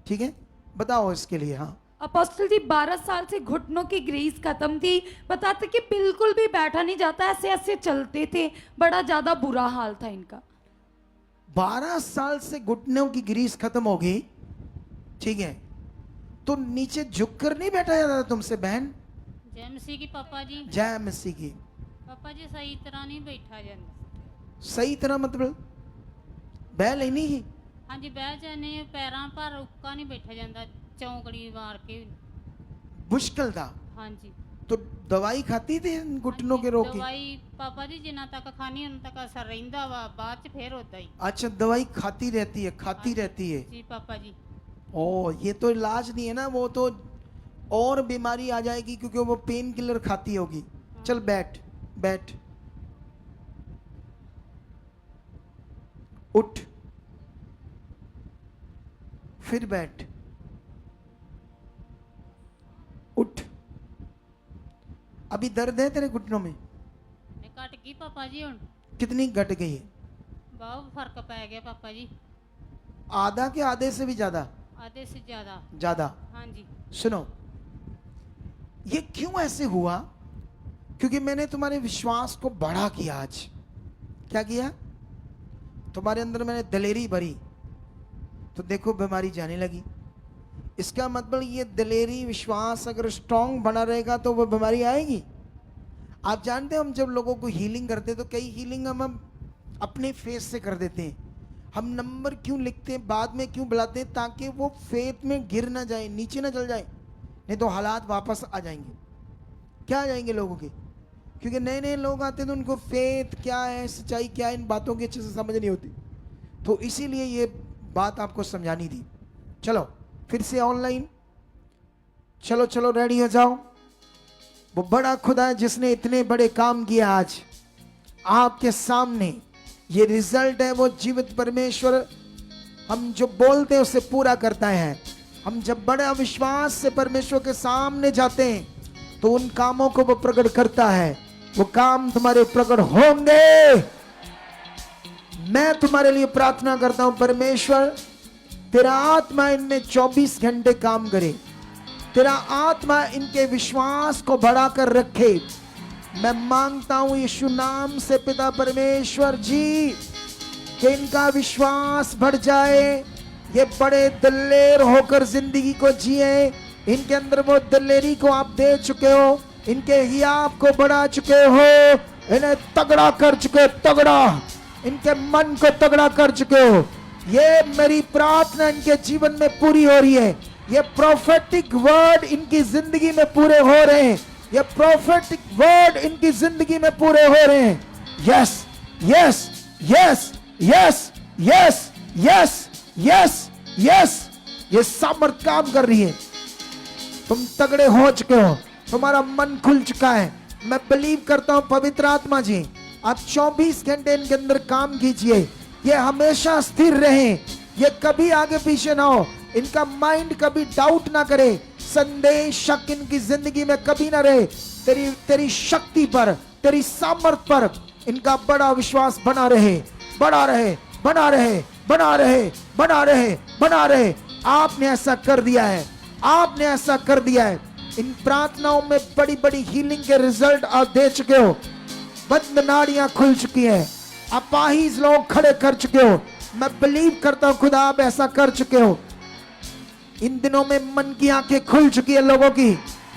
ठीक है? बताओ इसके लिए। हाँ अपोस्टल जी 12 साल से घुटनों की ग्रीस खत्म थी, बताते कि बिल्कुल भी बैठा नहीं जाता, ऐसे ऐसे चलते थे, बड़ा ज्यादा बुरा हाल था इनका। 12 साल से घुटनों की ग्रीस खत्म हो गई, ठीक है? तो नीचे झुक कर नहीं बैठा जाता था तुमसे बहन? जय मसीह की पापा जी। जय मसीह की। पापा जी सही तरह नहीं बैठा ਜਾਂਦਾ। सही तरह मतलब बह लेनी ही। हाँ जी बह जाने पैरों पर ਉੱਕਾ नहीं बैठा ਜਾਂਦਾ चौंकड़ी मार के। मुश्किल था। हाँ जी। तो दवाई खाती थी इन घुटनों के रोग की? दवाई पापा जी जिन्ना तक खानी उन तक असर रहिंदा वा बाद च फिर होता ही। अच्छा दवाई खाती रहती है, खाती रहती है। जी पापा जी। ओ ये तो इलाज नहीं है ना, वो तो और बीमारी आ जाएगी क्योंकि वो पेन किलर खाती होगी। चल बैठ बैठ, उठ, फिर बैठ, उठ। अभी दर्द है तेरे घुटनों में? मैं घट गई पापा जी हुन। कितनी घट गई है? बहुत फर्क पै गया पापा जी। आधा के आधे से भी ज्यादा? आधे से ज्यादा। ज्यादा। हाँ जी। सुनो, ये क्यों ऐसे हुआ? क्योंकि मैंने तुम्हारे विश्वास को बड़ा किया। आज क्या किया? तुम्हारे अंदर मैंने दलेरी भरी, तो देखो बीमारी जाने लगी। इसका मतलब ये दलेरी विश्वास अगर स्ट्रांग बना रहेगा तो वो बीमारी आएगी। आप जानते हो हम जब लोगों को हीलिंग करते हैं तो कई हीलिंग हम अपने फेस से कर देते हैं। हम नंबर क्यों लिखते हैं, बाद में क्यों बुलाते हैं? ताकि वो फेथ में गिर ना जाए, नीचे ना चल जाए, नहीं तो हालात वापस आ जाएंगे। क्या आ जाएंगे लोगों के? क्योंकि नए नए लोग आते हैं तो उनको फेथ क्या है, सच्चाई क्या है, इन बातों की अच्छे से समझ नहीं होती। तो इसीलिए ये बात आपको समझानी थी। चलो फिर से ऑनलाइन, चलो चलो रेडी हो जाओ। वो बड़ा खुदा है जिसने इतने बड़े काम किए। आज आपके सामने ये रिजल्ट है। वो जीवित परमेश्वर हम जो बोलते हैं उसे पूरा करता है। हम जब बड़ा विश्वास से परमेश्वर के सामने जाते हैं तो उन कामों को वो प्रकट करता है। वो काम तुम्हारे प्रकट होंगे। मैं तुम्हारे लिए प्रार्थना करता हूं, परमेश्वर तेरा आत्मा इनमें 24 घंटे काम करे। तेरा आत्मा इनके विश्वास को बढ़ाकर रखे। मैं मांगता हूं यीशु नाम से पिता परमेश्वर जी कि इनका विश्वास बढ़ जाए। ये बड़े दलेर होकर जिंदगी को जिए। इनके अंदर वो दलेरी को आप दे चुके हो, इनके हियाब को बढ़ा चुके हो, इन्हें तगड़ा कर चुके, तगड़ा, इनके मन को तगड़ा कर चुके हो। ये मेरी प्रार्थना इनके जीवन में पूरी हो रही है। ये प्रोफेटिक वर्ड इनकी जिंदगी में पूरे हो रहे हैं। ये प्रोफेटिक वर्ड इनकी जिंदगी में पूरे हो रहे हैं। Yes yes yes yes yes yes yes yes, ये सामर्थ काम कर रही है। तुम तगड़े हो चुके हो, तुम्हारा मन खुल चुका है। मैं बिलीव करता हूं पवित्र आत्मा जी आप 24 घंटे इनके अंदर काम कीजिए। ये हमेशा स्थिर रहे, ये कभी आगे पीछे ना हो, इनका माइंड कभी डाउट ना करे, संदेह शक इनकी जिंदगी में कभी ना रहे। तेरी शक्ति पर, तेरी सामर्थ पर इनका बड़ा विश्वास बना रहे, बना रहे, बना रहे, बना रहे, बना रहे, बना रहे। आपने ऐसा कर दिया है, आपने ऐसा कर दिया है। इन प्रार्थनाओं में बड़ी बड़ी हीलिंग के रिजल्ट आप दे चुके हो। बंद नाड़ियां खुल चुकी हैं, अपाहिज लोग खड़े कर चुके हो। मैं बिलीव करता हूं खुदा आप ऐसा कर चुके हो। इन दिनों में मन की आंखें खुल चुकी है लोगों की।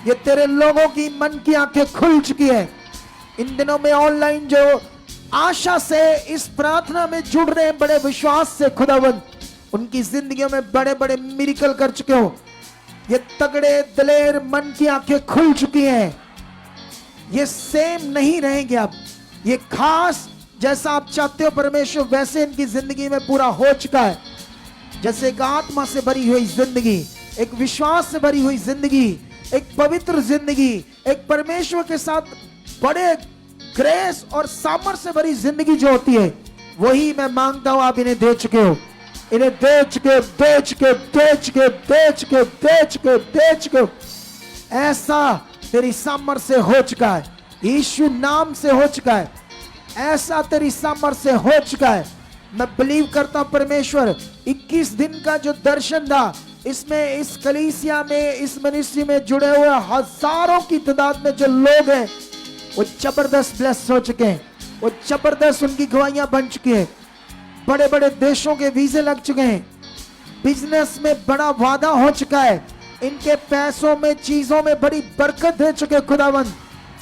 ये तेरे लोगों की मन की आंखें खुल चुकी है। इन दिनों में ऑनलाइन जो आशा से इस प्रार्थना में जुड़ रहे हैं, बड़े विश्वास से खुदावंद उनकी जिंदगियों में बड़े बड़े मिरेकल कर चुके हो। ये तगड़े दलेर मन की आंखें खुल चुकी हैं। ये सेम नहीं रहेंगे अब। ये खास जैसा आप चाहते हो परमेश्वर वैसे इनकी जिंदगी में पूरा हो चुका है। जैसे एक आत्मा से भरी हुई जिंदगी, एक विश्वास से भरी हुई जिंदगी, एक पवित्र जिंदगी, एक परमेश्वर के साथ बड़े ग्रेस और सामर्थ्य से भरी जिंदगी जो होती है, वही मैं मांगता हूं आप इन्हें दे चुके हो। इन्हें दे चुके, दे चुके, दे चुके, दे चुके, दे चुके, दे चुके। ऐसा तेरी सामर्थ्य से हो चुका है, यीशु नाम से हो चुका है। ऐसा तेरी सामर्थ्य से हो चुका है। मैं बिलीव करता हूं परमेश्वर 21 दिन का जो दर्शन था, इसमें इस कलीसिया में, इस मिनिस्ट्री में जुड़े हुए हजारों की तादाद में जो लोग हैं वो जबरदस्त ब्लेस हो चुके हैं। वो जबरदस्त उनकी गवाहियां बन चुकी हैं। बड़े बड़े देशों के वीजे लग चुके हैं। बिजनेस में बड़ा वादा हो चुका है। इनके पैसों में, चीजों में बड़ी बरकत दे चुके हो खुदावन।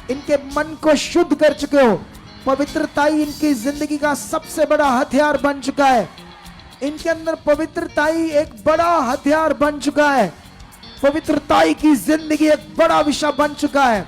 इनके मन को शुद्ध कर चुके हो। पवित्रताई इनकी जिंदगी का सबसे बड़ा हथियार बन चुका है। इनके अंदर पवित्रताई एक बड़ा हथियार बन चुका है। पवित्रताई की जिंदगी एक बड़ा विषय बन चुका है।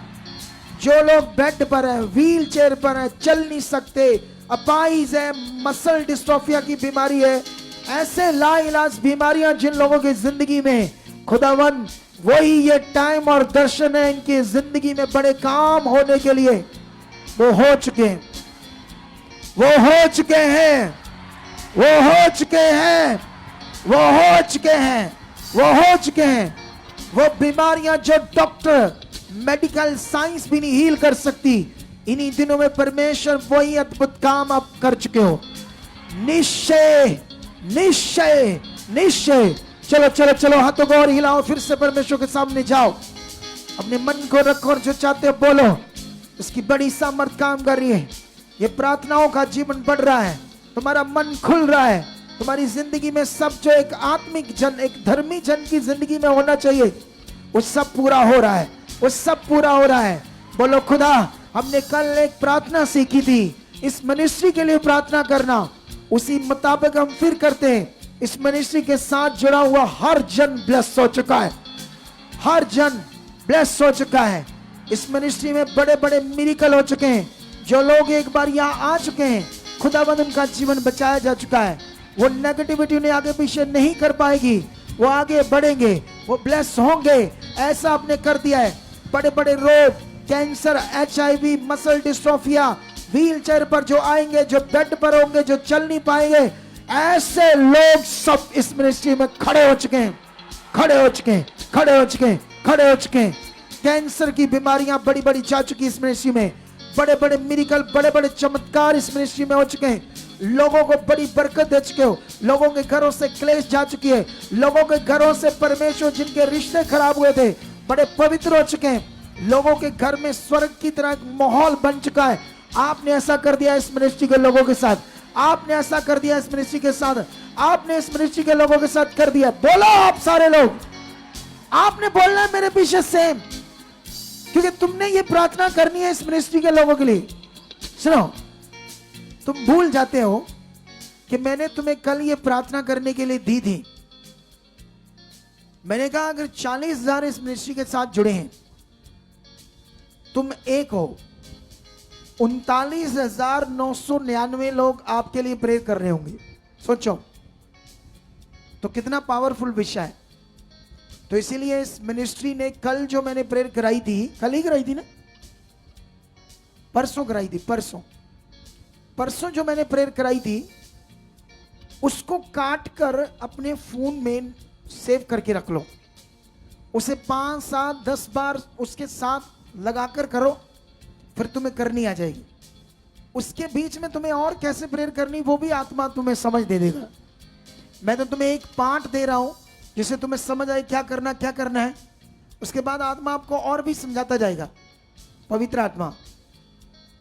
जो लोग बेड पर है, व्हील चेयर पर है, चल नहीं सकते, अपाइज है, मसल डिस्ट्रोफिया की बीमारी है, ऐसे लाइलाज बीमारियां जिन लोगों की जिंदगी में, खुदावन वही ये टाइम और दर्शन है इनकी जिंदगी में बड़े काम होने के लिए। वो हो चुके हैं, वो हो चुके हैं, वो हो चुके हैं, वो हो चुके हैं, वो हो चुके हैं। वो बीमारियां जो डॉक्टर, मेडिकल साइंस भी नहीं हील कर सकती, इन्हीं दिनों में परमेश्वर वही अद्भुत काम आप कर चुके हो। निश्चय निश्चय निश्चय। चलो चलो चलो, हाथों को और हिलाओ, फिर से परमेश्वर के सामने जाओ, अपने मन को रखो और जो चाहते हो बोलो। इसकी बड़ी सामर्थ काम कर रही है। ये प्रार्थनाओं का जीवन बढ़ रहा है, तुम्हारा मन खुल रहा है, तुम्हारी जिंदगी में सब जो एक आत्मिक जन, एक धर्मी जन की जिंदगी में होना चाहिए, वो सब पूरा हो रहा है, वो सब पूरा हो रहा है। बोलो खुदा, हमने कल एक प्रार्थना सीखी थी, इस मिनिस्ट्री के लिए प्रार्थना करना, उसी मुताबिक हम फिर करते हैं। इस मिनिस्ट्री के साथ जुड़ा हुआ हर जन ब्लेस हो चुका है, हर जन ब्लेस हो चुका है। इस मिनिस्ट्री में बड़े बड़े मिरेकल हो चुके हैं। जो लोग एक बार यहाँ आ चुके हैं, खुदावंद उनका जीवन बचाया जा चुका है। वो नेगेटिविटी उन्हें आगे पीछे नहीं कर पाएगी, वो आगे बढ़ेंगे, वो ब्लेस होंगे। ऐसा आपने कर दिया है। बड़े बड़े रोग, cancer, HIV, muscle dystrophia, wheelchair पर जो आएंगे, जो बेड पर होंगे, जो चल नहीं पाएंगे, ऐसे लोग सब इस मिनिस्ट्री में खड़े हो चुके हैं, खड़े हो चुके हैं, खड़े हो चुके हैं, खड़े हो चुके हैं। कैंसर की बीमारियां बड़ी बड़ी जा चुकी इस मिनिस्ट्री में। बड़े बड़े मिरेकल, बड़े बड़े चमत्कार इस मिनिस्ट्री में हो चुके हैं। लोगों को बड़ी बरकत दे चुके हो। लोगों के घरों से क्लेश जा चुकी है। लोगों के घरों से परमेश्वर जिनके रिश्ते खराब हुए थे, बड़े पवित्र हो चुके हैं। लोगों के घर में स्वर्ग की तरह एक माहौल बन चुका है। आपने ऐसा कर दिया इस मिनिस्ट्री के लोगों के साथ, आपने ऐसा कर दिया इस मिनिस्ट्री के साथ, आपने इस मिनिस्ट्री के लोगों के साथ कर दिया। बोलो आप सारे लोग, आपने बोलना है मेरे पीछे सेम, क्योंकि तुमने ये प्रार्थना करनी है इस मिनिस्ट्री के लोगों के लिए। सुनो, तुम भूल जाते हो कि मैंने तुम्हें कल ये प्रार्थना करने के लिए दी थी। मैंने कहा अगर 40,000 इस मिनिस्ट्री के साथ जुड़े हैं, तुम एक हो, 39,999 लोग आपके लिए प्रेयर कर रहे होंगे। सोचो तो कितना पावरफुल विषय है। तो इसीलिए इस मिनिस्ट्री ने कल जो मैंने प्रेयर कराई थी, कल ही कराई थी ना, परसों कराई थी, परसों जो मैंने प्रेयर कराई थी, उसको काट कर अपने फोन में सेव करके रख लो। उसे 5, 7, 10 बार उसके साथ लगाकर करो, फिर तुम्हें करनी आ जाएगी। उसके बीच में तुम्हें और कैसे प्रेयर करनी, वो भी आत्मा तुम्हें समझ दे देगा। मैं तो तुम्हें एक पाठ दे रहा हूं जिससे तुम्हें समझ आए क्या करना है। उसके बाद आत्मा आपको और भी समझाता जाएगा, पवित्र आत्मा।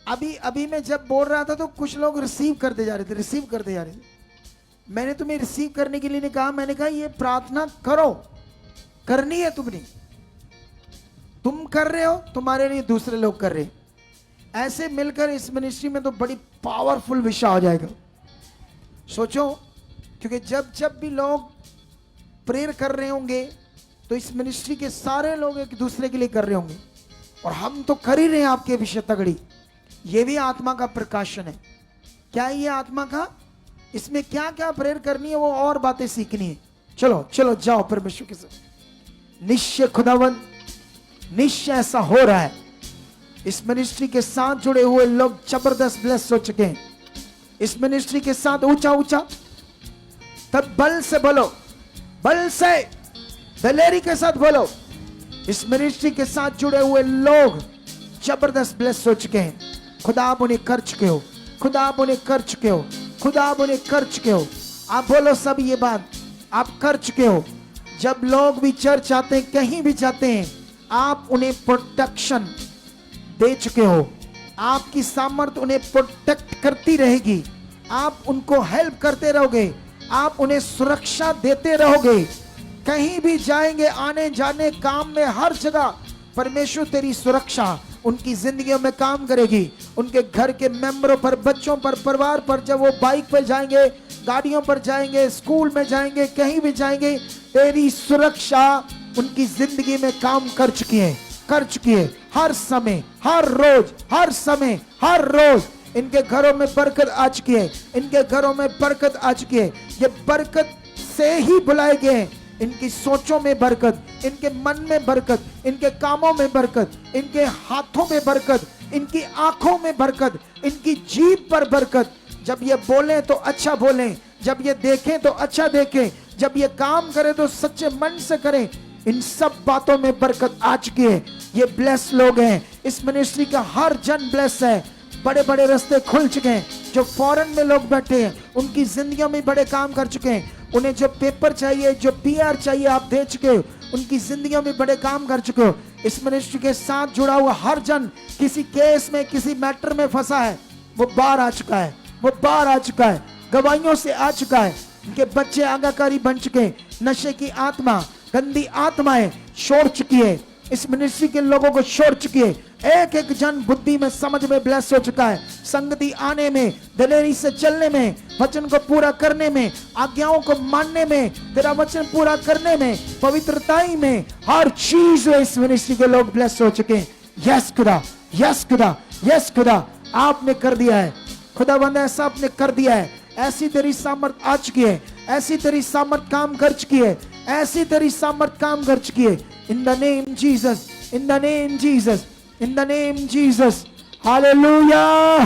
अभी मैं जब बोल रहा था तो कुछ लोग रिसीव करते जा रहे थे। मैंने तुम्हें रिसीव करने के लिए नहीं कहा, मैंने कहा ये प्रार्थना करो, करनी है तुमने। तुम कर रहे हो, तुम्हारे लिए दूसरे लोग कर रहे हैं। ऐसे मिलकर इस मिनिस्ट्री में तो बड़ी पावरफुल विषय हो जाएगा। सोचो, क्योंकि जब भी लोग प्रेयर कर रहे होंगे तो इस मिनिस्ट्री के सारे लोग एक दूसरे के लिए कर रहे होंगे, और हम तो कर ही रहे हैं आपके विषय तगड़ी। ये भी आत्मा का प्रकाशन है। क्या है ये आत्मा का? इसमें क्या क्या प्रेयर करनी है, वो और बातें सीखनी है। चलो चलो जाओ परमेश्वर के साथ। निश्चय खुदावन, निश्चय ऐसा हो रहा है। इस मिनिस्ट्री के साथ जुड़े हुए लोग जबरदस्त ब्लेस हो चुके हैं। इस मिनिस्ट्री के साथ ऊंचा ऊंचा, तब बल से बोलो, बल से दलेरी के साथ बोलो। इस मिनिस्ट्री के साथ जुड़े हुए लोग जबरदस्त ब्लेस हो चुके हैं। खुदा आप उन्हें कर चुके हो, खुदा आप उन्हें कर चुके हो, खुदा आप उन्हें कर चुके हो। आप बोलो सब ये बात, आप कर चुके हो। जब लोग भी चर्च आते हैं, कहीं भी जाते हैं, आप उन्हें प्रोटेक्शन दे चुके हो। आपकी सामर्थ उन्हें प्रोटेक्ट करती रहेगी। आप उनको हेल्प करते रहोगे, आप उन्हें सुरक्षा देते रहोगे। कहीं भी जाएंगे, आने जाने, काम में, हर जगह परमेश्वर तेरी सुरक्षा उनकी जिंदगियों में काम करेगी। उनके घर के मेंबरों पर, बच्चों पर, परिवार पर, जब वो बाइक पर जाएंगे, गाड़ियों पर जाएंगे, स्कूल में जाएंगे, कहीं भी जाएंगे, तेरी सुरक्षा उनकी जिंदगी में काम कर चुकी है। हर समय, हर रोज, हर समय, हर रोज इनके घरों में बरकत आ चुकी है। इनके घरों में बरकत आ चुकी है। ये बरकत से ही बुलाए गए हैं। इनकी सोचों में बरकत, इनके मन में बरकत, इनके कामों में बरकत, इनके हाथों में बरकत, इनकी आंखों में बरकत, इनकी जीभ पर बरकत। जब ये बोलें तो अच्छा बोलें, जब ये देखें तो अच्छा देखें, जब ये काम करें तो सच्चे मन से करें। इन सब बातों में बरकत आ चुकी है। ये ब्लेस लोग हैं। इस मिनिस्ट्री का हर जन ब्लेस है। बड़े बड़े रास्ते खुल चुके हैं। जो फॉरेन में लोग बैठे हैं, उनकी जिंदगियों में बड़े काम कर चुके हैं। उन्हें जो पेपर चाहिए, जो PR चाहिए, आप दे चुके हो। उनकी जिंदगियों में बड़े काम कर चुके हो। इस मिनिस्ट्री के साथ जुड़ा हुआ हर जन किसी केस में, किसी मैटर में फंसा है, वो बाहर आ चुका है। वो बाहर आ चुका है, गवाहियों से आ चुका है। उनके बच्चे आज्ञाकारी बन चुके हैं। नशे की आत्मा, गंदी आत्माएं छोड़ चुकी है। इस मिनिस्ट्री के लोगों को छोड़ चुकी है। एक एक जन बुद्धि में, समझ में ब्लेस हो चुका है। संगति आने में, दिलेरी से चलने में, वचन को पूरा करने में, आज्ञाओं को मानने में, तेरा वचन पूरा करने में, पवित्रताई में, हर चीज में इस मिनिस्ट्री के लोग ब्लेस हो चुके हैं। यस खुदा, यस खुदा, यस खुदा, आपने कर दिया है। खुदावंद ऐसा आपने कर दिया है। ऐसी तेरी सामर्थ आ चुकी है। ऐसी तेरी सामर्थ काम कर चुकी है। ऐसी तेरी सामर्थ काम कर चुकी है। In the name Jesus, in the name Jesus, in the name Jesus, hallelujah.